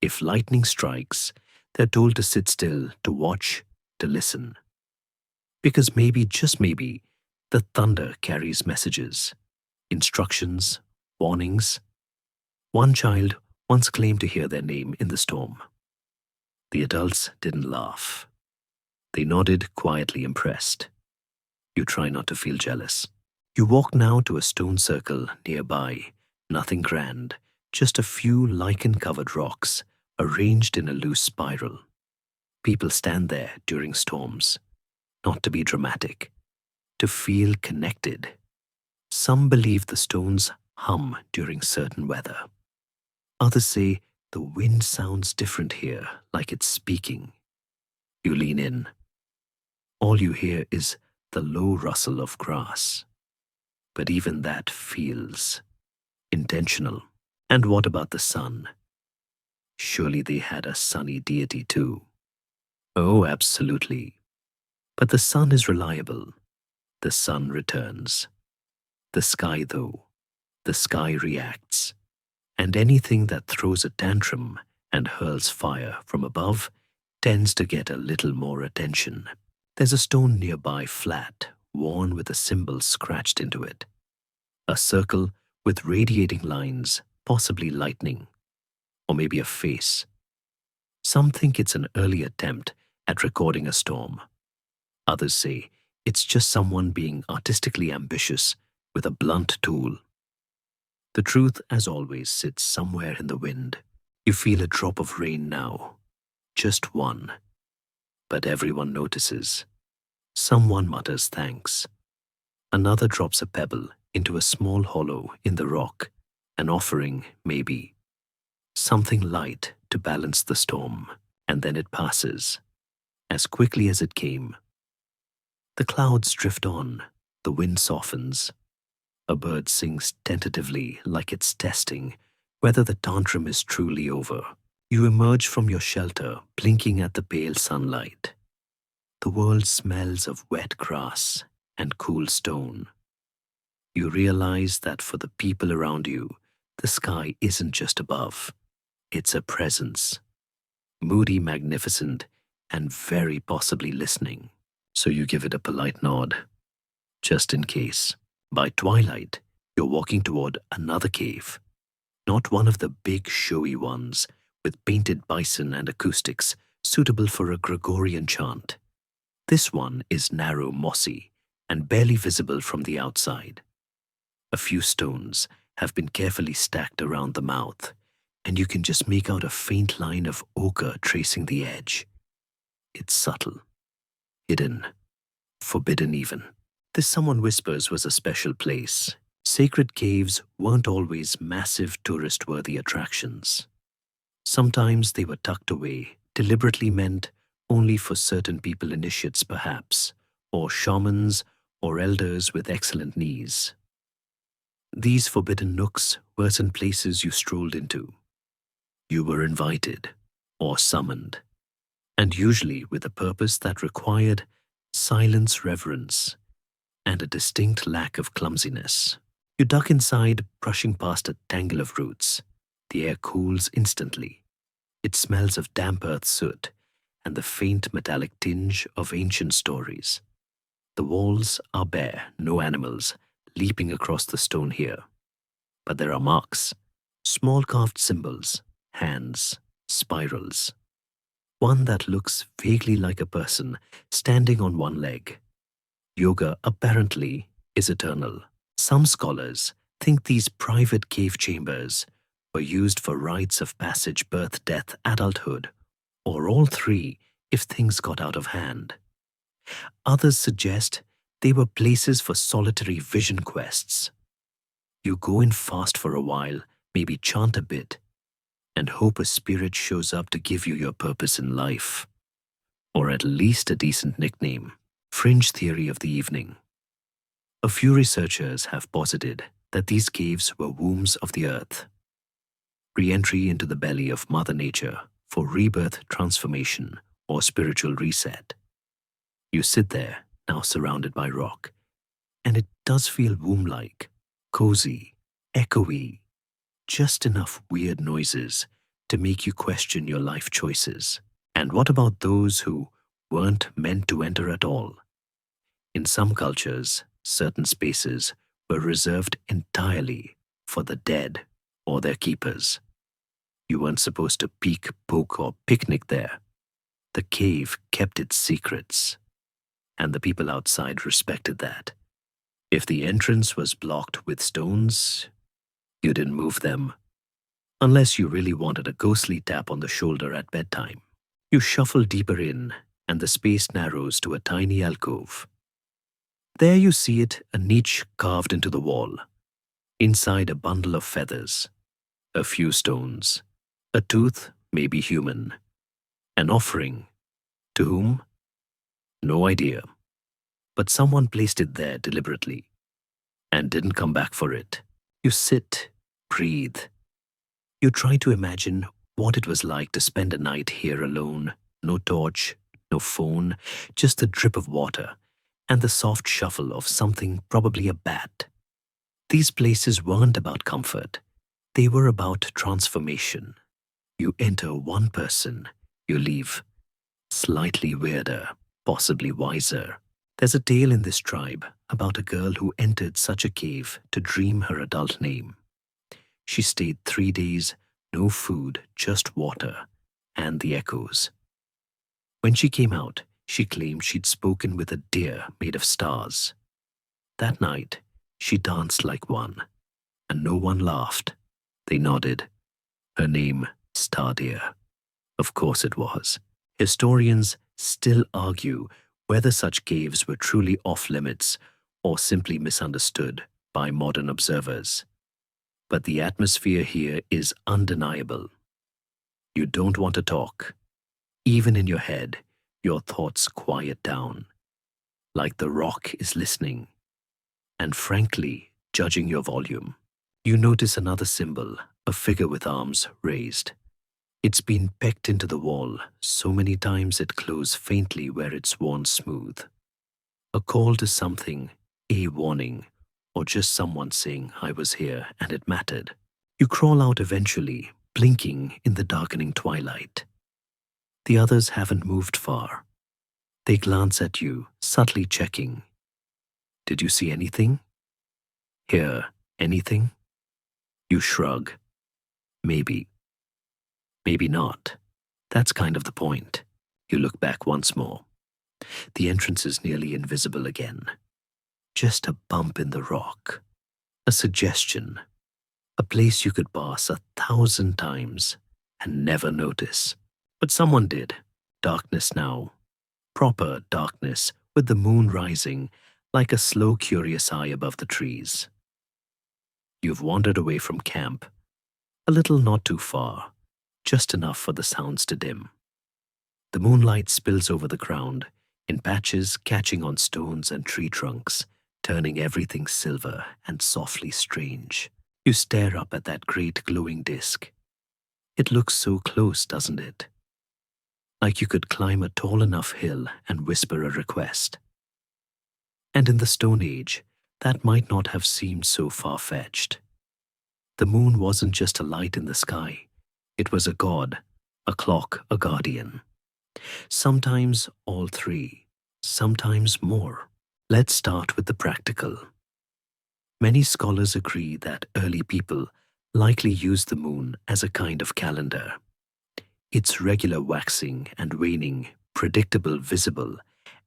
If lightning strikes, they're told to sit still, to watch, to listen. Because maybe, just maybe, the thunder carries messages, instructions, warnings. One child once claimed to hear their name in the storm. The adults didn't laugh. They nodded, quietly impressed. You try not to feel jealous. You walk now to a stone circle nearby, nothing grand, just a few lichen-covered rocks arranged in a loose spiral. People stand there during storms, not to be dramatic, to feel connected. Some believe the stones hum during certain weather. Others say the wind sounds different here, like it's speaking. You lean in. All you hear is the low rustle of grass. But even that feels intentional. And what about the sun? Surely they had a sunny deity too. Oh, absolutely. But the sun is reliable. The sun returns. The sky, though, the sky reacts. And anything that throws a tantrum and hurls fire from above tends to get a little more attention. There's a stone nearby, flat, worn with a symbol scratched into it. A circle with radiating lines, possibly lightning, or maybe a face. Some think it's an early attempt at recording a storm. Others say it's just someone being artistically ambitious with a blunt tool. The truth, as always, sits somewhere in the wind. You feel a drop of rain now. Just one. But everyone notices. Someone mutters thanks. Another drops a pebble into a small hollow in the rock, an offering, maybe. Something light to balance the storm, and then it passes, as quickly as it came. The clouds drift on, the wind softens. A bird sings tentatively, like it's testing whether the tantrum is truly over. You emerge from your shelter, blinking at the pale sunlight. The world smells of wet grass and cool stone. You realize that for the people around you, the sky isn't just above. It's a presence. Moody, magnificent, and very possibly listening. So you give it a polite nod, just in case. By twilight, you're walking toward another cave. Not one of the big, showy ones with painted bison and acoustics suitable for a Gregorian chant. This one is narrow, mossy, and barely visible from the outside. A few stones have been carefully stacked around the mouth, and you can just make out a faint line of ochre tracing the edge. It's subtle, hidden, forbidden even. This, someone whispers, was a special place. Sacred caves weren't always massive tourist-worthy attractions. Sometimes they were tucked away, deliberately meant only for certain people, initiates perhaps, or shamans or elders with excellent knees. These forbidden nooks weren't places you strolled into. You were invited or summoned, and usually with a purpose that required silence, reverence, and a distinct lack of clumsiness. You duck inside, brushing past a tangle of roots. The air cools instantly. It smells of damp earth soot and the faint metallic tinge of ancient stories. The walls are bare, no animals leaping across the stone here. But there are marks, small carved symbols, hands, spirals. One that looks vaguely like a person standing on one leg. Yoga apparently is eternal. Some scholars think these private cave chambers were used for rites of passage, birth, death, adulthood, or all three if things got out of hand. Others suggest they were places for solitary vision quests. You go in fast for a while, maybe chant a bit, and hope a spirit shows up to give you your purpose in life, or at least a decent nickname. Fringe theory of the evening. A few researchers have posited that these caves were wombs of the earth, re-entry into the belly of Mother Nature for rebirth, transformation, or spiritual reset. You sit there, now surrounded by rock, and it does feel womb-like, cozy, echoey, just enough weird noises to make you question your life choices. And what about those who weren't meant to enter at all? In some cultures, certain spaces were reserved entirely for the dead or their keepers. You weren't supposed to peek, poke, or picnic there. The cave kept its secrets, and the people outside respected that. If the entrance was blocked with stones, you didn't move them, unless you really wanted a ghostly tap on the shoulder at bedtime. You shuffle deeper in, and the space narrows to a tiny alcove. There you see it, a niche carved into the wall. Inside, a bundle of feathers, a few stones, a tooth, maybe human, an offering. To whom? No idea. But someone placed it there deliberately and didn't come back for it. You sit, breathe. You try to imagine what it was like to spend a night here alone. No torch, no phone, just the drip of water and the soft shuffle of something, probably a bat. These places weren't about comfort. They were about transformation. You enter one person, you leave slightly weirder, possibly wiser. There's a tale in this tribe about a girl who entered such a cave to dream her adult name. She stayed 3 days, no food, just water, and the echoes. When she came out, she claimed she'd spoken with a deer made of stars. That night, she danced like one, and no one laughed. They nodded. Her name, Star Deer. Of course it was. Historians still argue whether such caves were truly off-limits or simply misunderstood by modern observers. But the atmosphere here is undeniable. You don't want to talk. Even in your head, your thoughts quiet down, like the rock is listening, and frankly, judging your volume. You notice another symbol, a figure with arms raised. It's been pecked into the wall so many times it glows faintly where it's worn smooth. A call to something, a warning, or just someone saying, I was here and it mattered. You crawl out eventually, blinking in the darkening twilight. The others haven't moved far. They glance at you, subtly checking. Did you see anything? Hear anything? You shrug. Maybe. Maybe not. That's kind of the point. You look back once more. The entrance is nearly invisible again. Just a bump in the rock. A suggestion. A place you could pass 1,000 times and never notice. But someone did. Darkness now. Proper darkness, with the moon rising like a slow, curious eye above the trees. You've wandered away from camp. A little not too far. Just enough for the sounds to dim. The moonlight spills over the ground, in patches catching on stones and tree trunks, turning everything silver and softly strange. You stare up at that great glowing disk. It looks so close, doesn't it? Like you could climb a tall enough hill and whisper a request. And in the Stone Age, that might not have seemed so far-fetched. The moon wasn't just a light in the sky. It was a god, a clock, a guardian. Sometimes all three, sometimes more. Let's start with the practical. Many scholars agree that early people likely used the moon as a kind of calendar. Its regular waxing and waning, predictable, visible,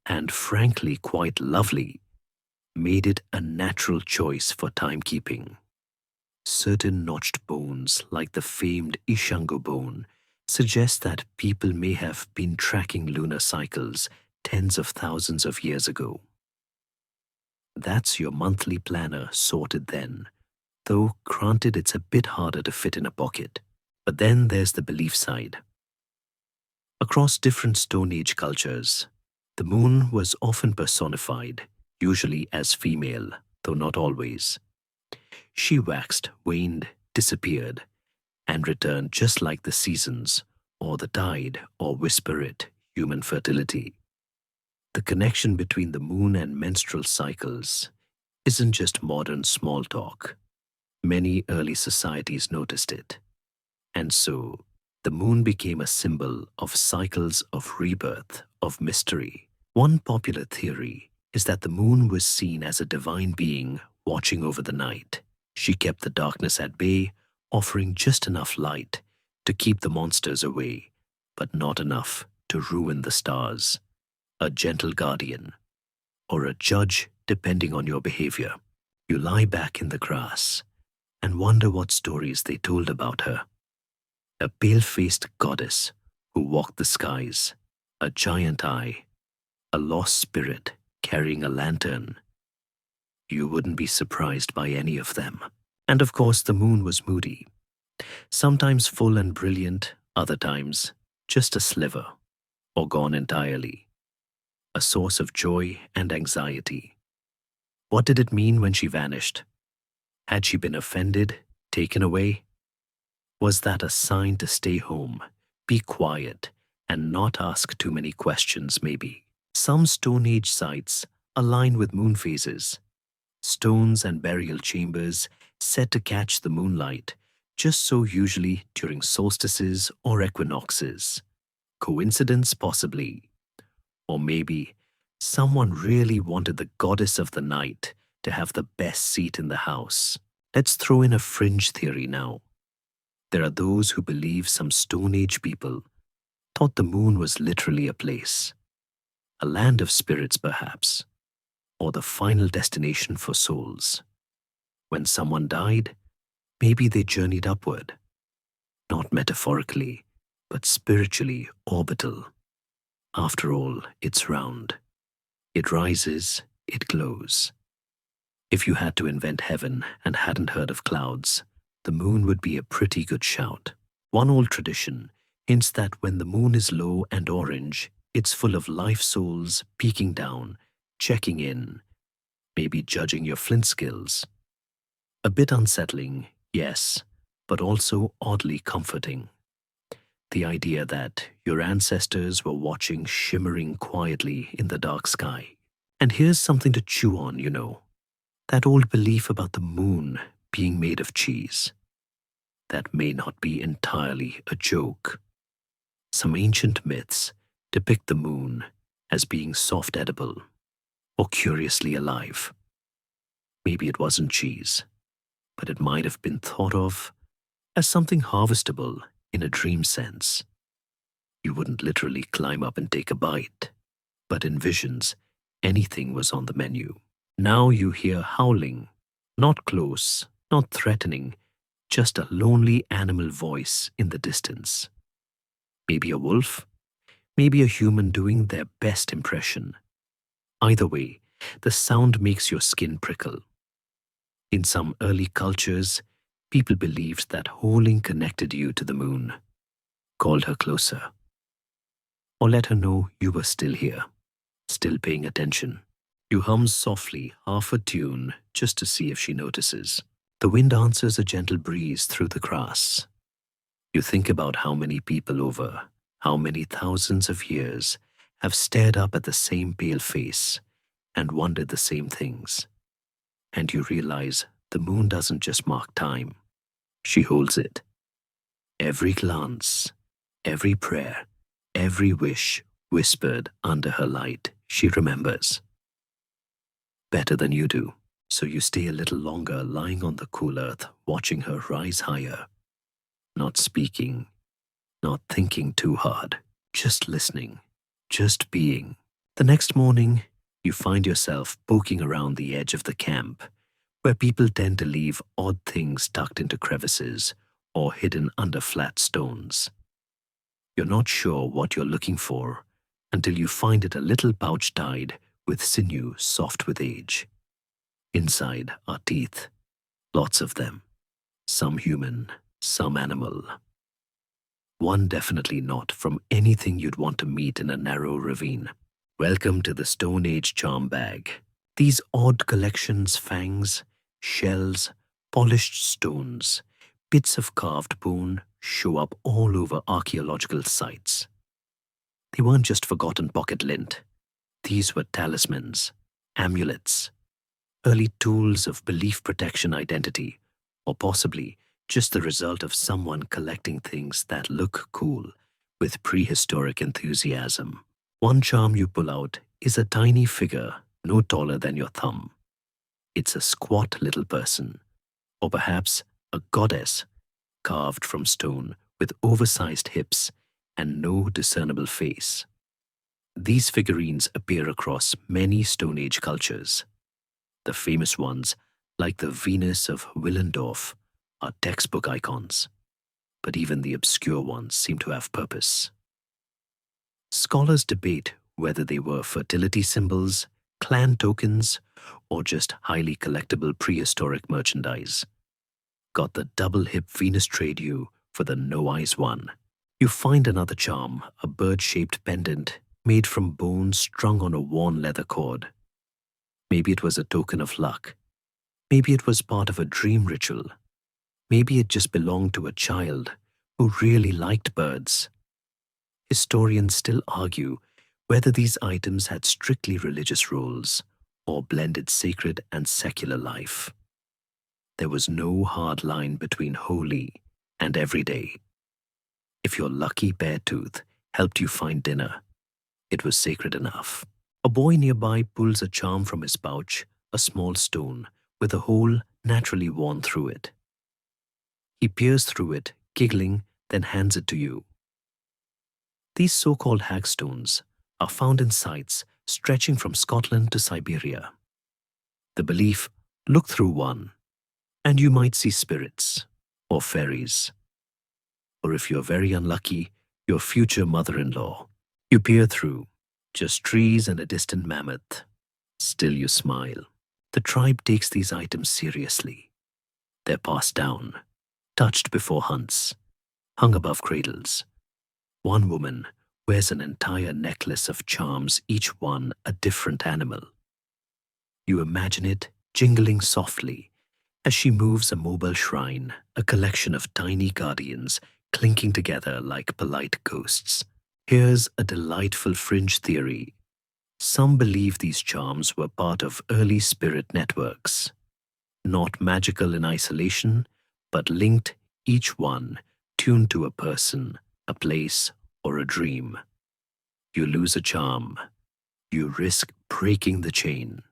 and frankly quite lovely, made it a natural choice for timekeeping. Certain notched bones, like the famed Ishango bone, suggest that people may have been tracking lunar cycles tens of thousands of years ago. That's your monthly planner sorted then, though granted it's a bit harder to fit in a pocket. But then there's the belief side. Across different Stone Age cultures, the moon was often personified, usually as female, though not always. She waxed, waned, disappeared, and returned just like the seasons, or the tide, or whisper it, human fertility. The connection between the moon and menstrual cycles isn't just modern small talk. Many early societies noticed it. And so, the moon became a symbol of cycles of rebirth, of mystery. One popular theory is that the moon was seen as a divine being watching over the night. She kept the darkness at bay, offering just enough light to keep the monsters away, but not enough to ruin the stars. A gentle guardian, or a judge depending on your behavior. You lie back in the grass and wonder what stories they told about her. A pale-faced goddess who walked the skies, a giant eye, a lost spirit carrying a lantern. You wouldn't be surprised by any of them. And of course, the moon was moody. Sometimes full and brilliant, other times just a sliver, or gone entirely. A source of joy and anxiety. What did it mean when she vanished? Had she been offended, taken away? Was that a sign to stay home, be quiet, and not ask too many questions maybe? Some Stone Age sites align with moon phases. Stones and burial chambers set to catch the moonlight, just so usually during solstices or equinoxes. Coincidence possibly. Or maybe someone really wanted the goddess of the night to have the best seat in the house. Let's throw in a fringe theory now. There are those who believe some Stone Age people thought the moon was literally a place, a land of spirits perhaps, or the final destination for souls. When someone died, maybe they journeyed upward, not metaphorically, but spiritually orbital. After all, it's round. It rises, it glows. If you had to invent heaven and hadn't heard of clouds, the moon would be a pretty good shout. One old tradition hints that when the moon is low and orange, it's full of life souls peeking down, checking in, maybe judging your flint skills. A bit unsettling, yes, but also oddly comforting. The idea that your ancestors were watching shimmering quietly in the dark sky. And here's something to chew on, you know. That old belief about the moon being made of cheese. That may not be entirely a joke. Some ancient myths depict the moon as being soft edible or curiously alive. Maybe it wasn't cheese, but it might have been thought of as something harvestable in a dream sense. You wouldn't literally climb up and take a bite, but in visions, anything was on the menu. Now you hear howling, not close, not threatening, just a lonely animal voice in the distance. Maybe a wolf, maybe a human doing their best impression. Either way, the sound makes your skin prickle. In some early cultures, people believed that howling connected you to the moon, called her closer, or let her know you were still here, still paying attention. You hum softly, half a tune, just to see if she notices. The wind answers a gentle breeze through the grass. You think about how many people over how many thousands of years have stared up at the same pale face and wondered the same things. And you realize the moon doesn't just mark time, she holds it. Every glance, every prayer, every wish whispered under her light, she remembers. Better than you do, so you stay a little longer lying on the cool earth, watching her rise higher. Not speaking, not thinking too hard, just listening, just being. The next morning, you find yourself poking around the edge of the camp, where people tend to leave odd things tucked into crevices or hidden under flat stones. You're not sure what you're looking for until you find it a little pouch tied with sinew soft with age. Inside are teeth, lots of them, some human, some animal. One definitely not from anything you'd want to meet in a narrow ravine. Welcome to the Stone Age charm bag. These odd collections, fangs, shells, polished stones, bits of carved bone show up all over archaeological sites. They weren't just forgotten pocket lint. These were talismans, amulets, early tools of belief protection identity, or possibly just the result of someone collecting things that look cool with prehistoric enthusiasm. One charm you pull out is a tiny figure no taller than your thumb. It's a squat little person, or perhaps a goddess carved from stone with oversized hips and no discernible face. These figurines appear across many Stone Age cultures. The famous ones, like the Venus of Willendorf, are textbook icons, but even the obscure ones seem to have purpose. Scholars debate whether they were fertility symbols, clan tokens, or just highly collectible prehistoric merchandise. Got the double hip Venus trade you for the no eyes one. You find another charm, a bird-shaped pendant made from bones strung on a worn leather cord. Maybe it was a token of luck. Maybe it was part of a dream ritual. Maybe it just belonged to a child who really liked birds. Historians still argue whether these items had strictly religious roles or blended sacred and secular life. There was no hard line between holy and everyday. If your lucky bear tooth helped you find dinner, it was sacred enough. A boy nearby pulls a charm from his pouch, a small stone with a hole naturally worn through it. He peers through it, giggling, then hands it to you. These so-called hagstones are found in sites stretching from Scotland to Siberia. The belief, look through one, and you might see spirits or fairies. Or if you're very unlucky, your future mother-in-law. You peer through, just trees and a distant mammoth. Still you smile. The tribe takes these items seriously. They're passed down, touched before hunts, hung above cradles. One woman wears an entire necklace of charms, each one a different animal. You imagine it jingling softly as she moves a mobile shrine, a collection of tiny guardians clinking together like polite ghosts. Here's a delightful fringe theory. Some believe these charms were part of early spirit networks, not magical in isolation, but linked, each one tuned to a person, a place, or a dream. You lose a charm, you risk breaking the chain.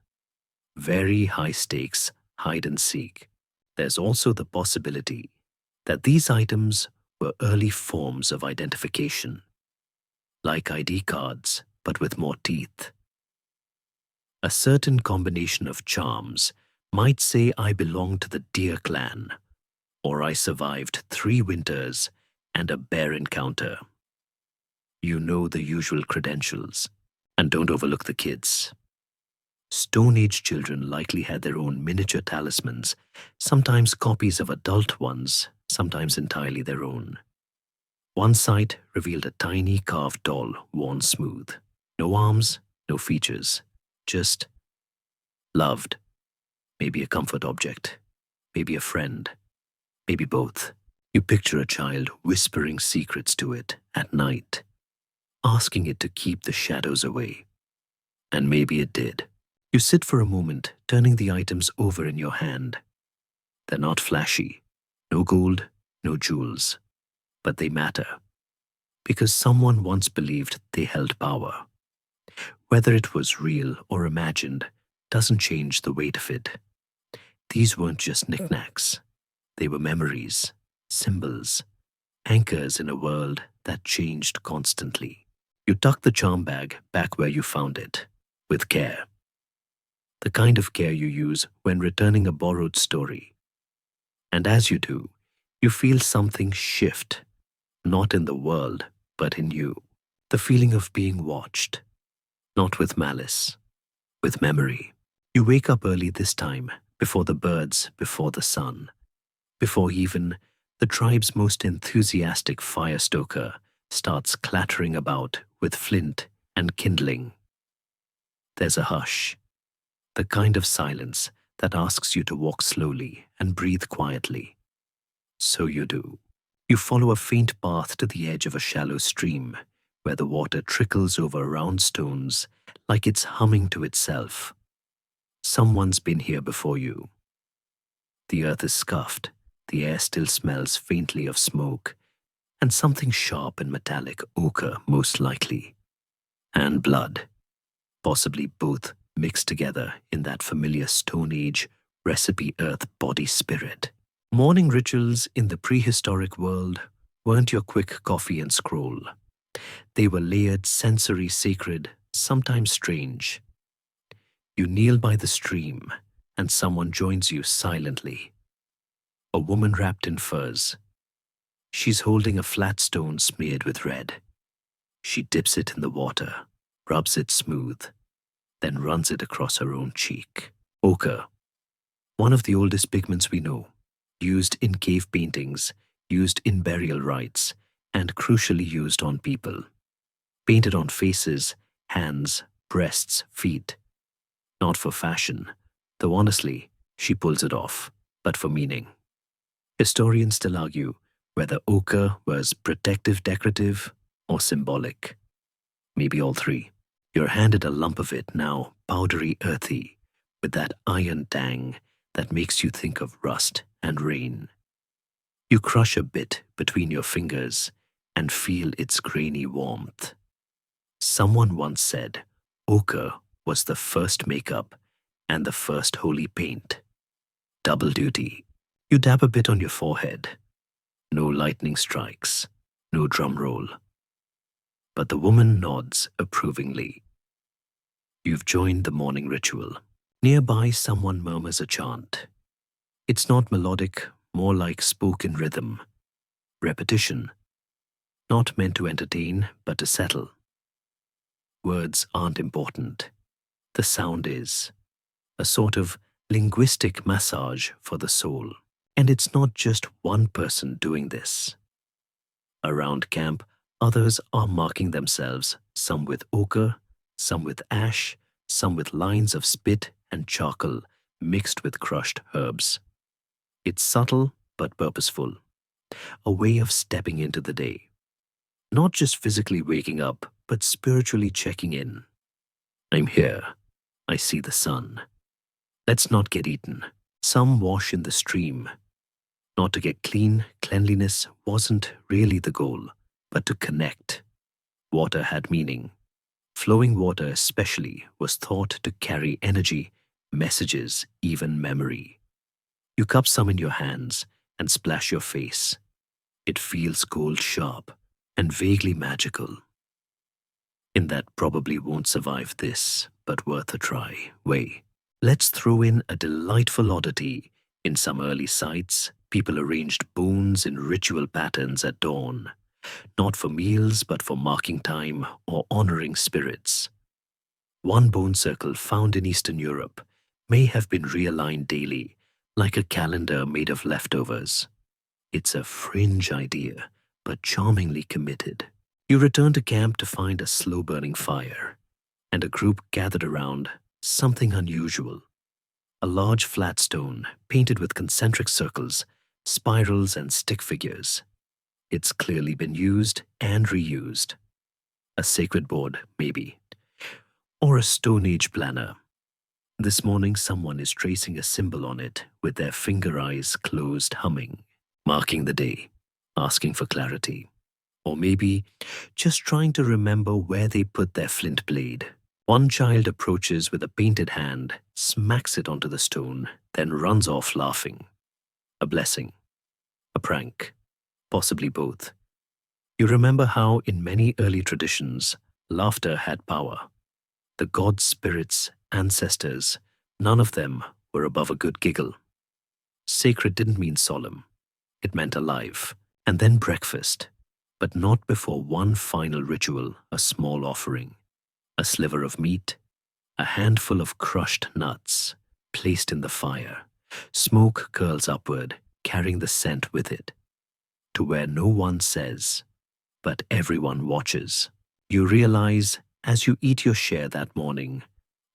Very high stakes, hide and seek. There's also the possibility that these items were early forms of identification, like ID cards, but with more teeth. A certain combination of charms might say I belong to the deer clan, or I survived 3 winters and a bear encounter. You know the usual credentials, and don't overlook the kids. Stone Age children likely had their own miniature talismans, sometimes copies of adult ones, sometimes entirely their own. One site revealed a tiny carved doll worn smooth. No arms, no features, just loved. Maybe a comfort object, maybe a friend, maybe both. You picture a child whispering secrets to it at night, asking it to keep the shadows away. And maybe it did. You sit for a moment, turning the items over in your hand. They're not flashy. No gold, no jewels. But they matter. Because someone once believed they held power. Whether it was real or imagined doesn't change the weight of it. These weren't just knickknacks. They were memories, symbols, anchors in a world that changed constantly. You tuck the charm bag back where you found it, with care. The kind of care you use when returning a borrowed story. And as you do, you feel something shift, not in the world, but in you. The feeling of being watched, not with malice, with memory. You wake up early this time, before the birds, before the sun, before even The tribe's most enthusiastic fire stoker starts clattering about with flint and kindling. There's a hush, the kind of silence that asks you to walk slowly and breathe quietly. So you do. You follow a faint path to the edge of a shallow stream where the water trickles over round stones like it's humming to itself. Someone's been here before you. The earth is scuffed, the air still smells faintly of smoke, and something sharp and metallic, ochre most likely, and blood, possibly both mixed together in that familiar Stone Age recipe earth body spirit. Morning rituals in the prehistoric world weren't your quick coffee and scroll. They were layered, sensory, sacred, sometimes strange. You kneel by the stream, and someone joins you silently. A woman wrapped in furs. She's holding a flat stone smeared with red. She dips it in the water, rubs it smooth, then runs it across her own cheek. Ochre, one of the oldest pigments we know, used in cave paintings, used in burial rites, and crucially used on people. Painted on faces, hands, breasts, feet. Not for fashion, though honestly, she pulls it off, but for meaning. Historians still argue whether ochre was protective, decorative, or symbolic. Maybe all three. You're handed a lump of it now, powdery, earthy, with that iron tang that makes you think of rust and rain. You crush a bit between your fingers and feel its grainy warmth. Someone once said ochre was the first makeup and the first holy paint. Double duty. You dab a bit on your forehead. No lightning strikes, no drum roll. But the woman nods approvingly. You've joined the morning ritual. Nearby, someone murmurs a chant. It's not melodic, more like spoken rhythm. Repetition. Not meant to entertain, but to settle. Words aren't important. The sound is. A sort of linguistic massage for the soul. And it's not just one person doing this. Around camp, others are marking themselves, some with ochre, some with ash, some with lines of spit and charcoal mixed with crushed herbs. It's subtle but purposeful, a way of stepping into the day. Not just physically waking up, but spiritually checking in. I'm here. I see the sun. Let's not get eaten. Some wash in the stream. Not to get clean, cleanliness wasn't really the goal, but to connect. Water had meaning. Flowing water especially was thought to carry energy, messages, even memory. You cup some in your hands and splash your face. It feels cold sharp and vaguely magical. In that probably won't survive this, but worth a try, way. Let's throw in a delightful oddity. In some early sites, people arranged bones in ritual patterns at dawn, not for meals but for marking time or honoring spirits. One bone circle found in Eastern Europe may have been realigned daily, like a calendar made of leftovers. It's a fringe idea, but charmingly committed. You return to camp to find a slow-burning fire, and a group gathered around something unusual. A large flat stone painted with concentric circles, spirals, and stick figures. It's clearly been used and reused. A sacred board, maybe. Or a Stone Age planner. This morning someone is tracing a symbol on it with their finger eyes closed, humming, marking the day, asking for clarity. Or maybe just trying to remember where they put their flint blade. One child approaches with a painted hand, smacks it onto the stone, then runs off laughing. A blessing. A prank. Possibly both. You remember how, in many early traditions, laughter had power. The god spirits, ancestors, none of them were above a good giggle. Sacred didn't mean solemn. It meant alive. And then breakfast. But not before one final ritual, a small offering. A sliver of meat, a handful of crushed nuts, placed in the fire. Smoke curls upward, carrying the scent with it. to where no one says, but everyone watches. You realize as you eat your share that morning,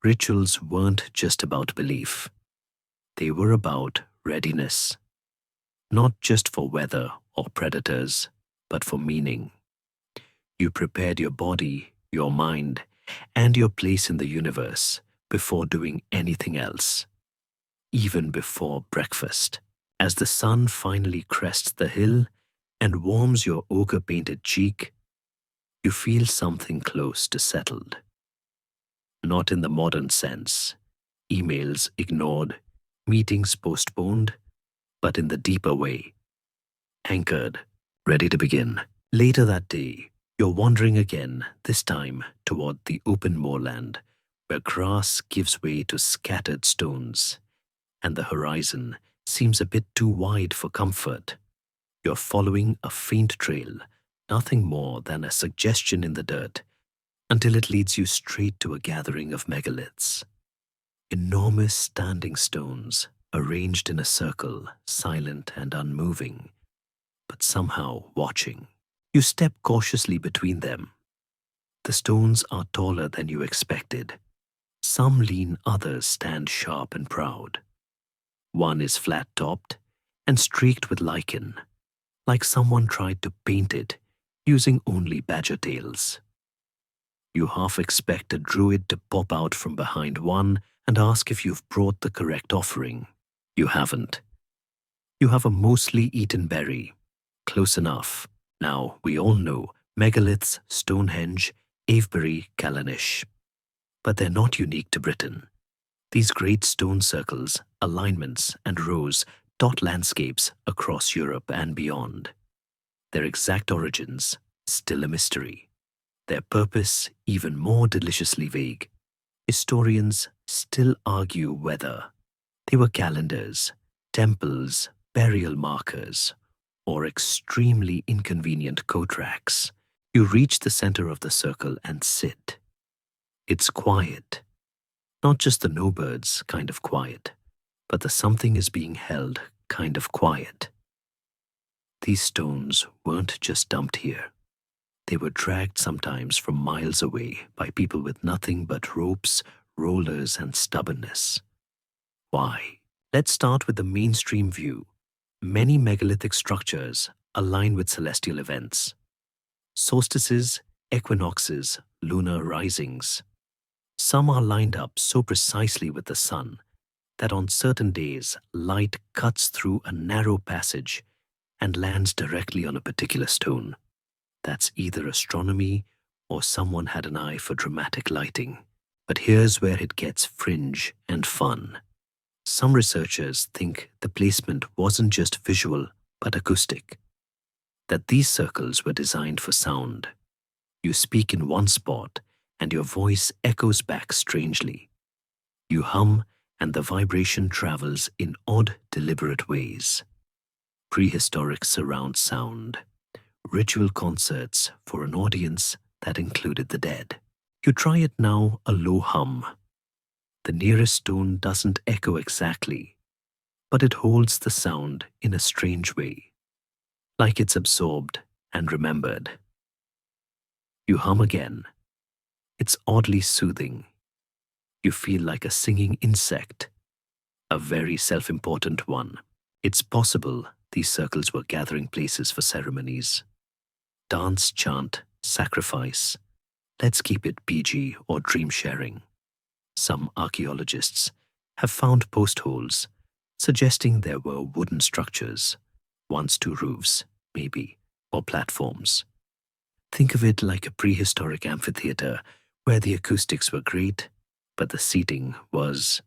rituals weren't just about belief. They were about readiness, not just for weather or predators, but for meaning. You prepared your body, your mind, and your place in the universe before doing anything else, even before breakfast. As the sun finally crests the hill and warms your ochre-painted cheek, you feel something close to settled. Not in the modern sense, emails ignored, meetings postponed, but in the deeper way, anchored, ready to begin. Later that day, you're wandering again, this time toward the open moorland, where grass gives way to scattered stones, and the horizon seems a bit too wide for comfort. You're following a faint trail, nothing more than a suggestion in the dirt, until it leads you straight to a gathering of megaliths. Enormous standing stones, arranged in a circle, silent and unmoving, but somehow watching. You step cautiously between them. The stones are taller than you expected. Some lean, others stand sharp and proud. One is flat-topped and streaked with lichen, like someone tried to paint it using only badger tails. You half expect a druid to pop out from behind one and ask if you've brought the correct offering. You haven't. You have a mostly eaten berry. Close enough. Now, we all know megaliths, Stonehenge, Avebury, Callanish. But they're not unique to Britain. These great stone circles, alignments, and rows dot landscapes across Europe and beyond. Their exact origins, still a mystery. Their purpose, even more deliciously vague. Historians still argue whether they were calendars, temples, burial markers, or extremely inconvenient coat racks. You reach the center of the circle and sit. It's quiet. Not just the no birds kind of quiet, but the something is being held kind of quiet. These stones weren't just dumped here. They were dragged sometimes from miles away by people with nothing but ropes, rollers, and stubbornness. Why? Let's start with the mainstream view. Many megalithic structures align with celestial events. Solstices, equinoxes, lunar risings. Some are lined up so precisely with the sun that on certain days light cuts through a narrow passage and lands directly on a particular stone. That's either astronomy or someone had an eye for dramatic lighting. But here's where it gets fringe and fun. Some researchers think the placement wasn't just visual but acoustic. That these circles were designed for sound. You speak in one spot and your voice echoes back strangely. You hum and the vibration travels in odd, deliberate ways. Prehistoric surround sound. Ritual concerts for an audience that included the dead. You try it now, a low hum. The nearest stone doesn't echo exactly, but it holds the sound in a strange way, like it's absorbed and remembered. You hum again. It's oddly soothing. You feel like a singing insect, a very self-important one. It's possible these circles were gathering places for ceremonies. Dance, chant, sacrifice. Let's keep it PG or dream sharing. Some archaeologists have found post holes, suggesting there were wooden structures, once two roofs, maybe, or platforms. Think of it like a prehistoric amphitheater where the acoustics were great, but the seating was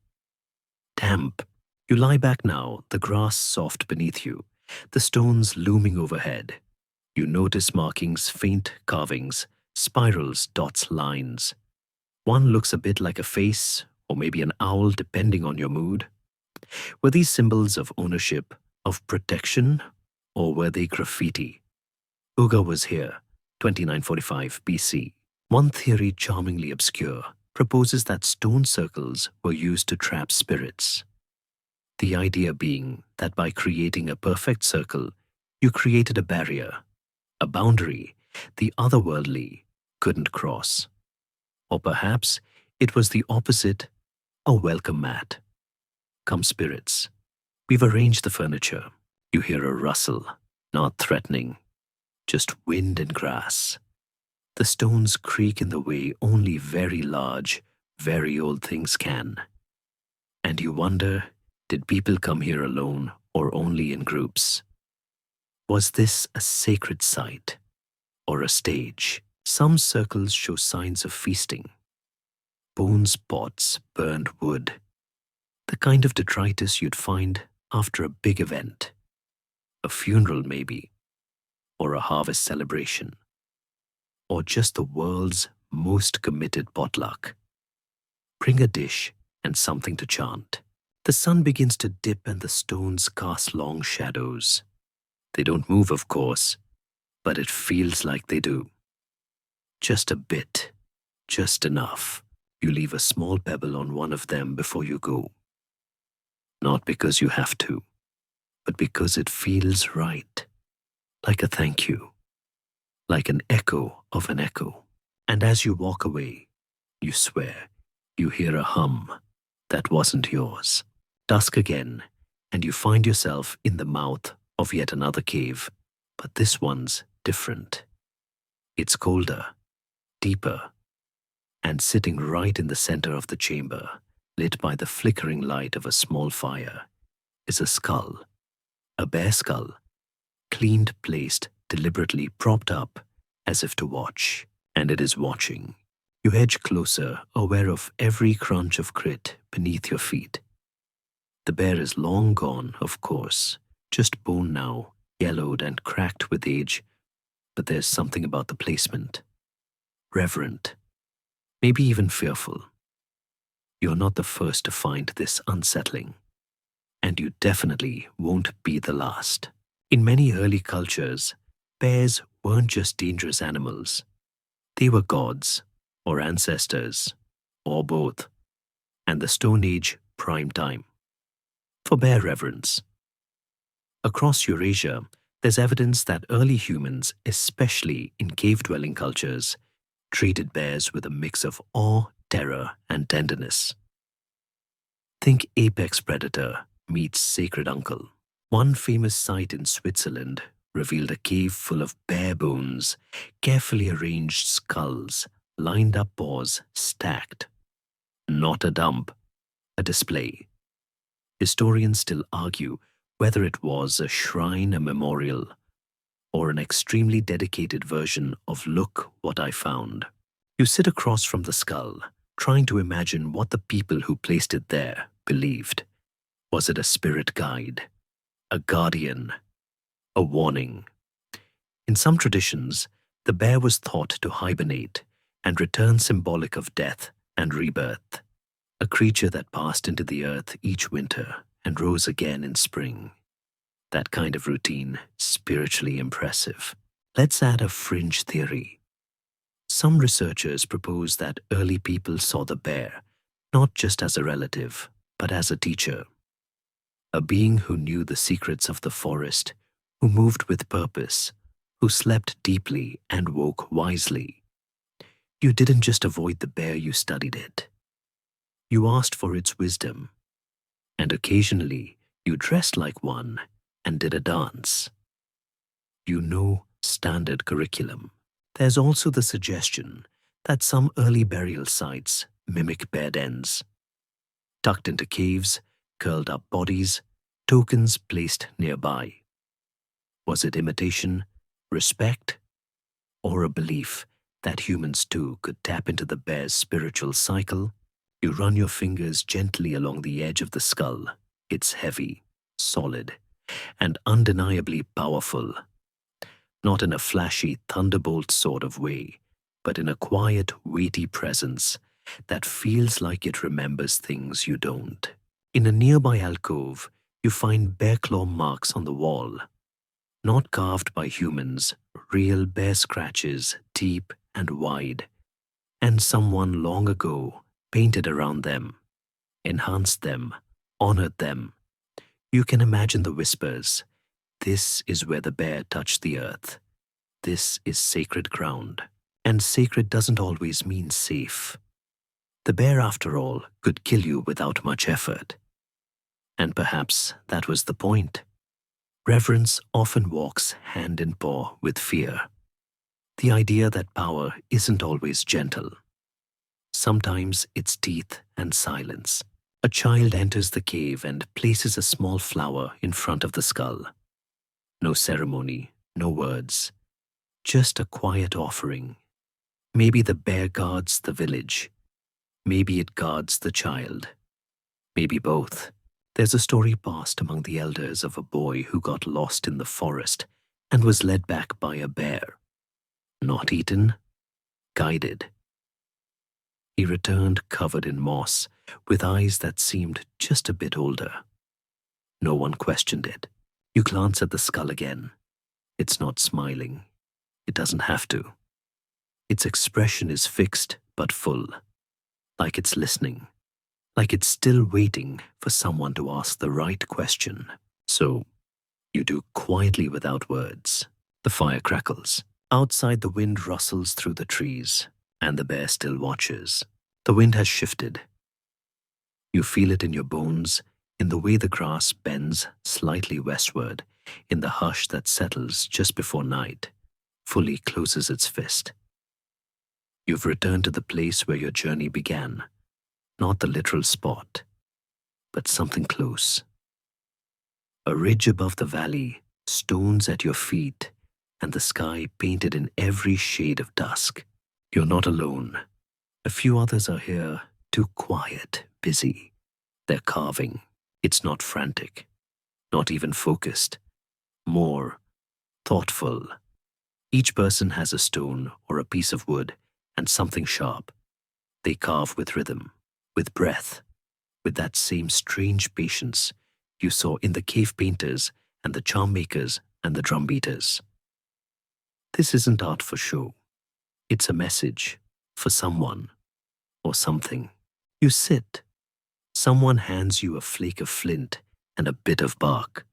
damp. You lie back now, the grass soft beneath you, the stones looming overhead. You notice markings, faint carvings, spirals, dots, lines. One looks a bit like a face, or maybe an owl, depending on your mood. Were these symbols of ownership, of protection, or were they graffiti? Uga was here, 2945 BC. One theory, charmingly obscure, proposes that stone circles were used to trap spirits. The idea being that by creating a perfect circle, You created a barrier, a boundary the otherworldly couldn't cross. Or perhaps it was the opposite, a welcome mat. Come, spirits. We've arranged the furniture. You hear a rustle, not threatening, just wind and grass. The stones creak in the way only very large, very old things can. And you wonder, did people come here alone or only in groups? Was this a sacred site or a stage? Some circles show signs of feasting. Bones, pots, burned wood. The kind of detritus you'd find after a big event. A funeral maybe, or a harvest celebration. Or just the world's most committed potluck. Bring a dish and something to chant. The sun begins to dip and the stones cast long shadows. They don't move, of course, but it feels like they do. Just a bit, just enough. You leave a small pebble on one of them before you go. Not because you have to, but because it feels right. Like a thank you. Like an echo of an echo. And as you walk away, you swear, you hear a hum that wasn't yours. Dusk again, and you find yourself in the mouth of yet another cave, but this one's different. It's colder, deeper, and sitting right in the center of the chamber, lit by the flickering light of a small fire, is a skull, a bare skull, cleaned, placed, deliberately propped up as if to watch, and it is watching. You edge closer, aware of every crunch of grit beneath your feet. The bear is long gone, of course, just bone now, yellowed and cracked with age, but there's something about the placement. Reverent, maybe even fearful. You're not the first to find this unsettling, and you definitely won't be the last. In many early cultures, bears weren't just dangerous animals. They were gods, or ancestors, or both, and the Stone Age prime time for bear reverence. Across Eurasia, there's evidence that early humans, especially in cave-dwelling cultures, treated bears with a mix of awe, terror, and tenderness. Think apex predator meets sacred uncle. One famous site in Switzerland revealed a cave full of bear bones, carefully arranged skulls, lined up paws, stacked. Not a dump, a display. Historians still argue whether it was a shrine, a memorial, or an extremely dedicated version of "Look what I found." You sit across from the skull, trying to imagine what the people who placed it there believed. Was it a spirit guide, a guardian, a warning? In some traditions, the bear was thought to hibernate and return symbolic of death and rebirth, a creature that passed into the earth each winter and rose again in spring. That kind of routine, spiritually impressive. Let's add a fringe theory. Some researchers propose that early people saw the bear not just as a relative, but as a teacher. A being who knew the secrets of the forest, who moved with purpose, who slept deeply and woke wisely. You didn't just avoid the bear, you studied it. You asked for its wisdom, and occasionally you dressed like one and did a dance. You know, standard curriculum. There's also the suggestion that some early burial sites mimic bear dens. Tucked into caves, curled up bodies, tokens placed nearby. Was it imitation, respect, or a belief that humans too could tap into the bear's spiritual cycle? You run your fingers gently along the edge of the skull. It's heavy, solid, and undeniably powerful. Not in a flashy thunderbolt sort of way, but in a quiet, weighty presence that feels like it remembers things you don't. In a nearby alcove, you find bear claw marks on the wall. Not carved by humans, real bear scratches, deep and wide. And someone long ago painted around them, enhanced them, honored them. You can imagine the whispers, This is where the bear touched the earth. This is sacred ground. And sacred doesn't always mean safe. The bear, after all, could kill you without much effort. And perhaps that was the point. Reverence often walks hand in paw with fear. The idea that power isn't always gentle. Sometimes it's teeth and silence. A child enters the cave and places a small flower in front of the skull. No ceremony, no words, just a quiet offering. Maybe the bear guards the village. Maybe it guards the child. Maybe both. There's a story passed among the elders of a boy who got lost in the forest and was led back by a bear. Not eaten, guided. He returned covered in moss, with eyes that seemed just a bit older. No one questioned it. You glance at the skull again. It's not smiling. It doesn't have to. Its expression is fixed but full, like it's listening, like it's still waiting for someone to ask the right question. So, you do quietly without words. The fire crackles. Outside, the wind rustles through the trees, and the bear still watches. The wind has shifted. You feel it in your bones, in the way the grass bends slightly westward, in the hush that settles just before night, fully closes its fist. You've returned to the place where your journey began, not the literal spot, but something close. A ridge above the valley, stones at your feet, and the sky painted in every shade of dusk. You're not alone. A few others are here, too quiet, busy. They're carving. It's not frantic, not even focused. More thoughtful. Each person has a stone or a piece of wood and something sharp. They carve with rhythm, with breath, with that same strange patience you saw in the cave painters and the charm makers and the drum beaters. This isn't art for show. It's a message for someone or something. You sit. Someone hands you a flake of flint and a bit of bark.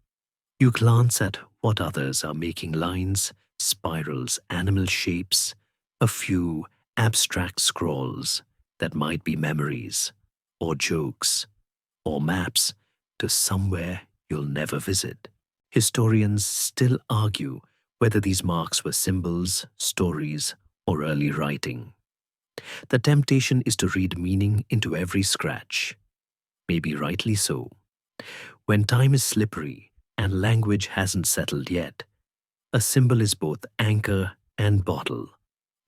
You glance at what others are making: lines, spirals, animal shapes, a few abstract scrawls that might be memories or jokes or maps to somewhere you'll never visit. Historians still argue whether these marks were symbols, stories, or early writing. The temptation is to read meaning into every scratch. Maybe rightly so. When time is slippery and language hasn't settled yet, a symbol is both anchor and bottle,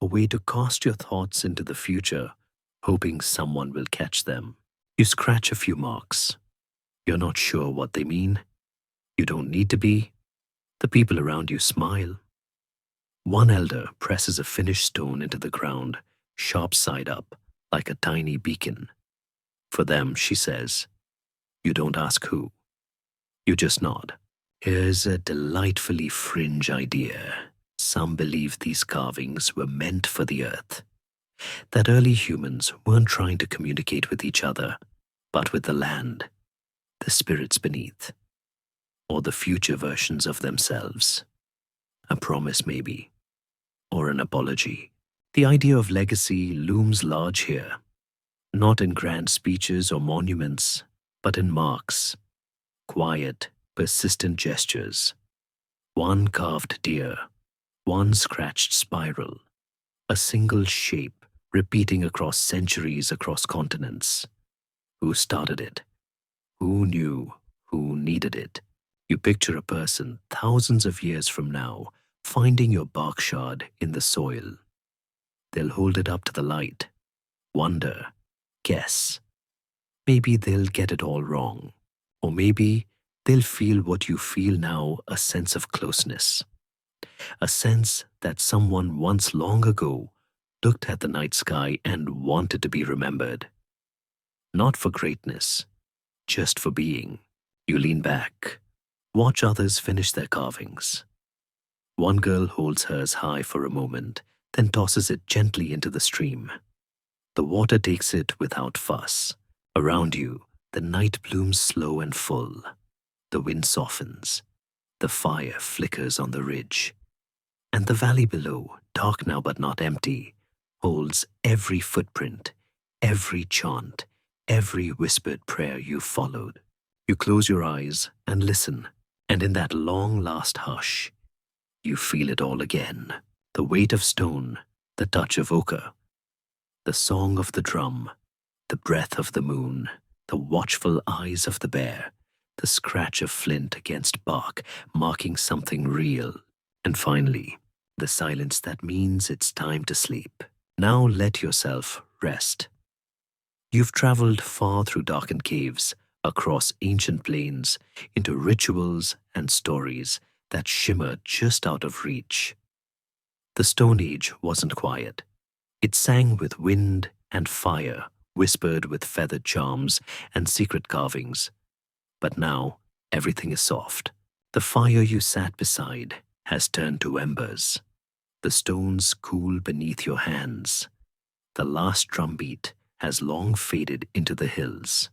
a way to cast your thoughts into the future, hoping someone will catch them. You scratch a few marks. You're not sure what they mean. You don't need to be. The people around you smile. One elder presses a finished stone into the ground, sharp side up, like a tiny beacon. For them, she says, you don't ask who. You just nod. Here's a delightfully fringe idea. Some believe these carvings were meant for the earth. That early humans weren't trying to communicate with each other, but with the land, the spirits beneath, or the future versions of themselves. A promise maybe, or an apology. The idea of legacy looms large here, not in grand speeches or monuments, but in marks, quiet, persistent gestures. One carved deer, one scratched spiral, a single shape repeating across centuries, across continents. Who started it? Who knew? Who needed it? You picture a person thousands of years from now finding your bark shard in the soil. They'll hold it up to the light, wonder, guess. Maybe they'll get it all wrong, or maybe they'll feel what you feel now, a sense of closeness, a sense that someone once long ago looked at the night sky and wanted to be remembered. Not for greatness, just for being. You lean back, watch others finish their carvings. One girl holds hers high for a moment, then tosses it gently into the stream. The water takes it without fuss. Around you, the night blooms slow and full. The wind softens. The fire flickers on the ridge, and the valley below, dark now but not empty, holds every footprint, every chant, every whispered prayer you followed. You close your eyes and listen, and in that long last hush, you feel it all again. The weight of stone, the touch of ochre, the song of the drum, the breath of the moon, the watchful eyes of the bear, the scratch of flint against bark, marking something real. And finally, the silence that means it's time to sleep. Now let yourself rest. You've traveled far through darkened caves, across ancient plains, into rituals and stories that shimmer just out of reach. The Stone Age wasn't quiet. It sang with wind and fire, whispered with feathered charms and secret carvings. But now, everything is soft. The fire you sat beside has turned to embers. The stones cool beneath your hands. The last drumbeat has long faded into the hills.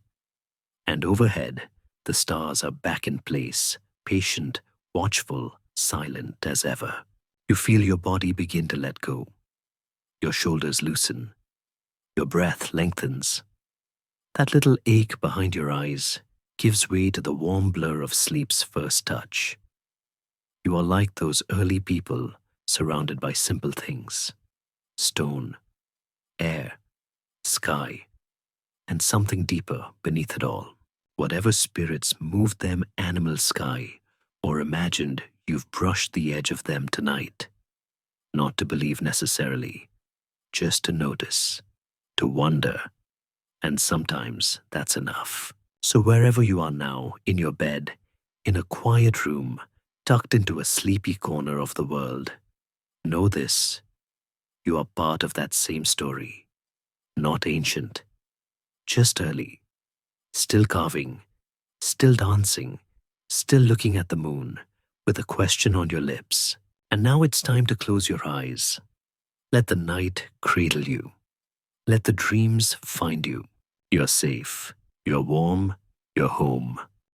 And overhead, the stars are back in place, patient, watchful, silent as ever. You feel your body begin to let go. Your shoulders loosen. Your breath lengthens. That little ache behind your eyes gives way to the warm blur of sleep's first touch. You are like those early people surrounded by simple things: stone, air, sky, and something deeper beneath it all. Whatever spirits moved them, animal sky, or imagined you've brushed the edge of them tonight. Not to believe necessarily, just to notice, to wonder, and sometimes that's enough. So wherever you are now, in your bed, in a quiet room, tucked into a sleepy corner of the world, know this: you are part of that same story. Not ancient, just early, still carving, still dancing, still looking at the moon, with a question on your lips. And now it's time to close your eyes. Let the night cradle you. Let the dreams find you. You're safe. You're warm. You're home.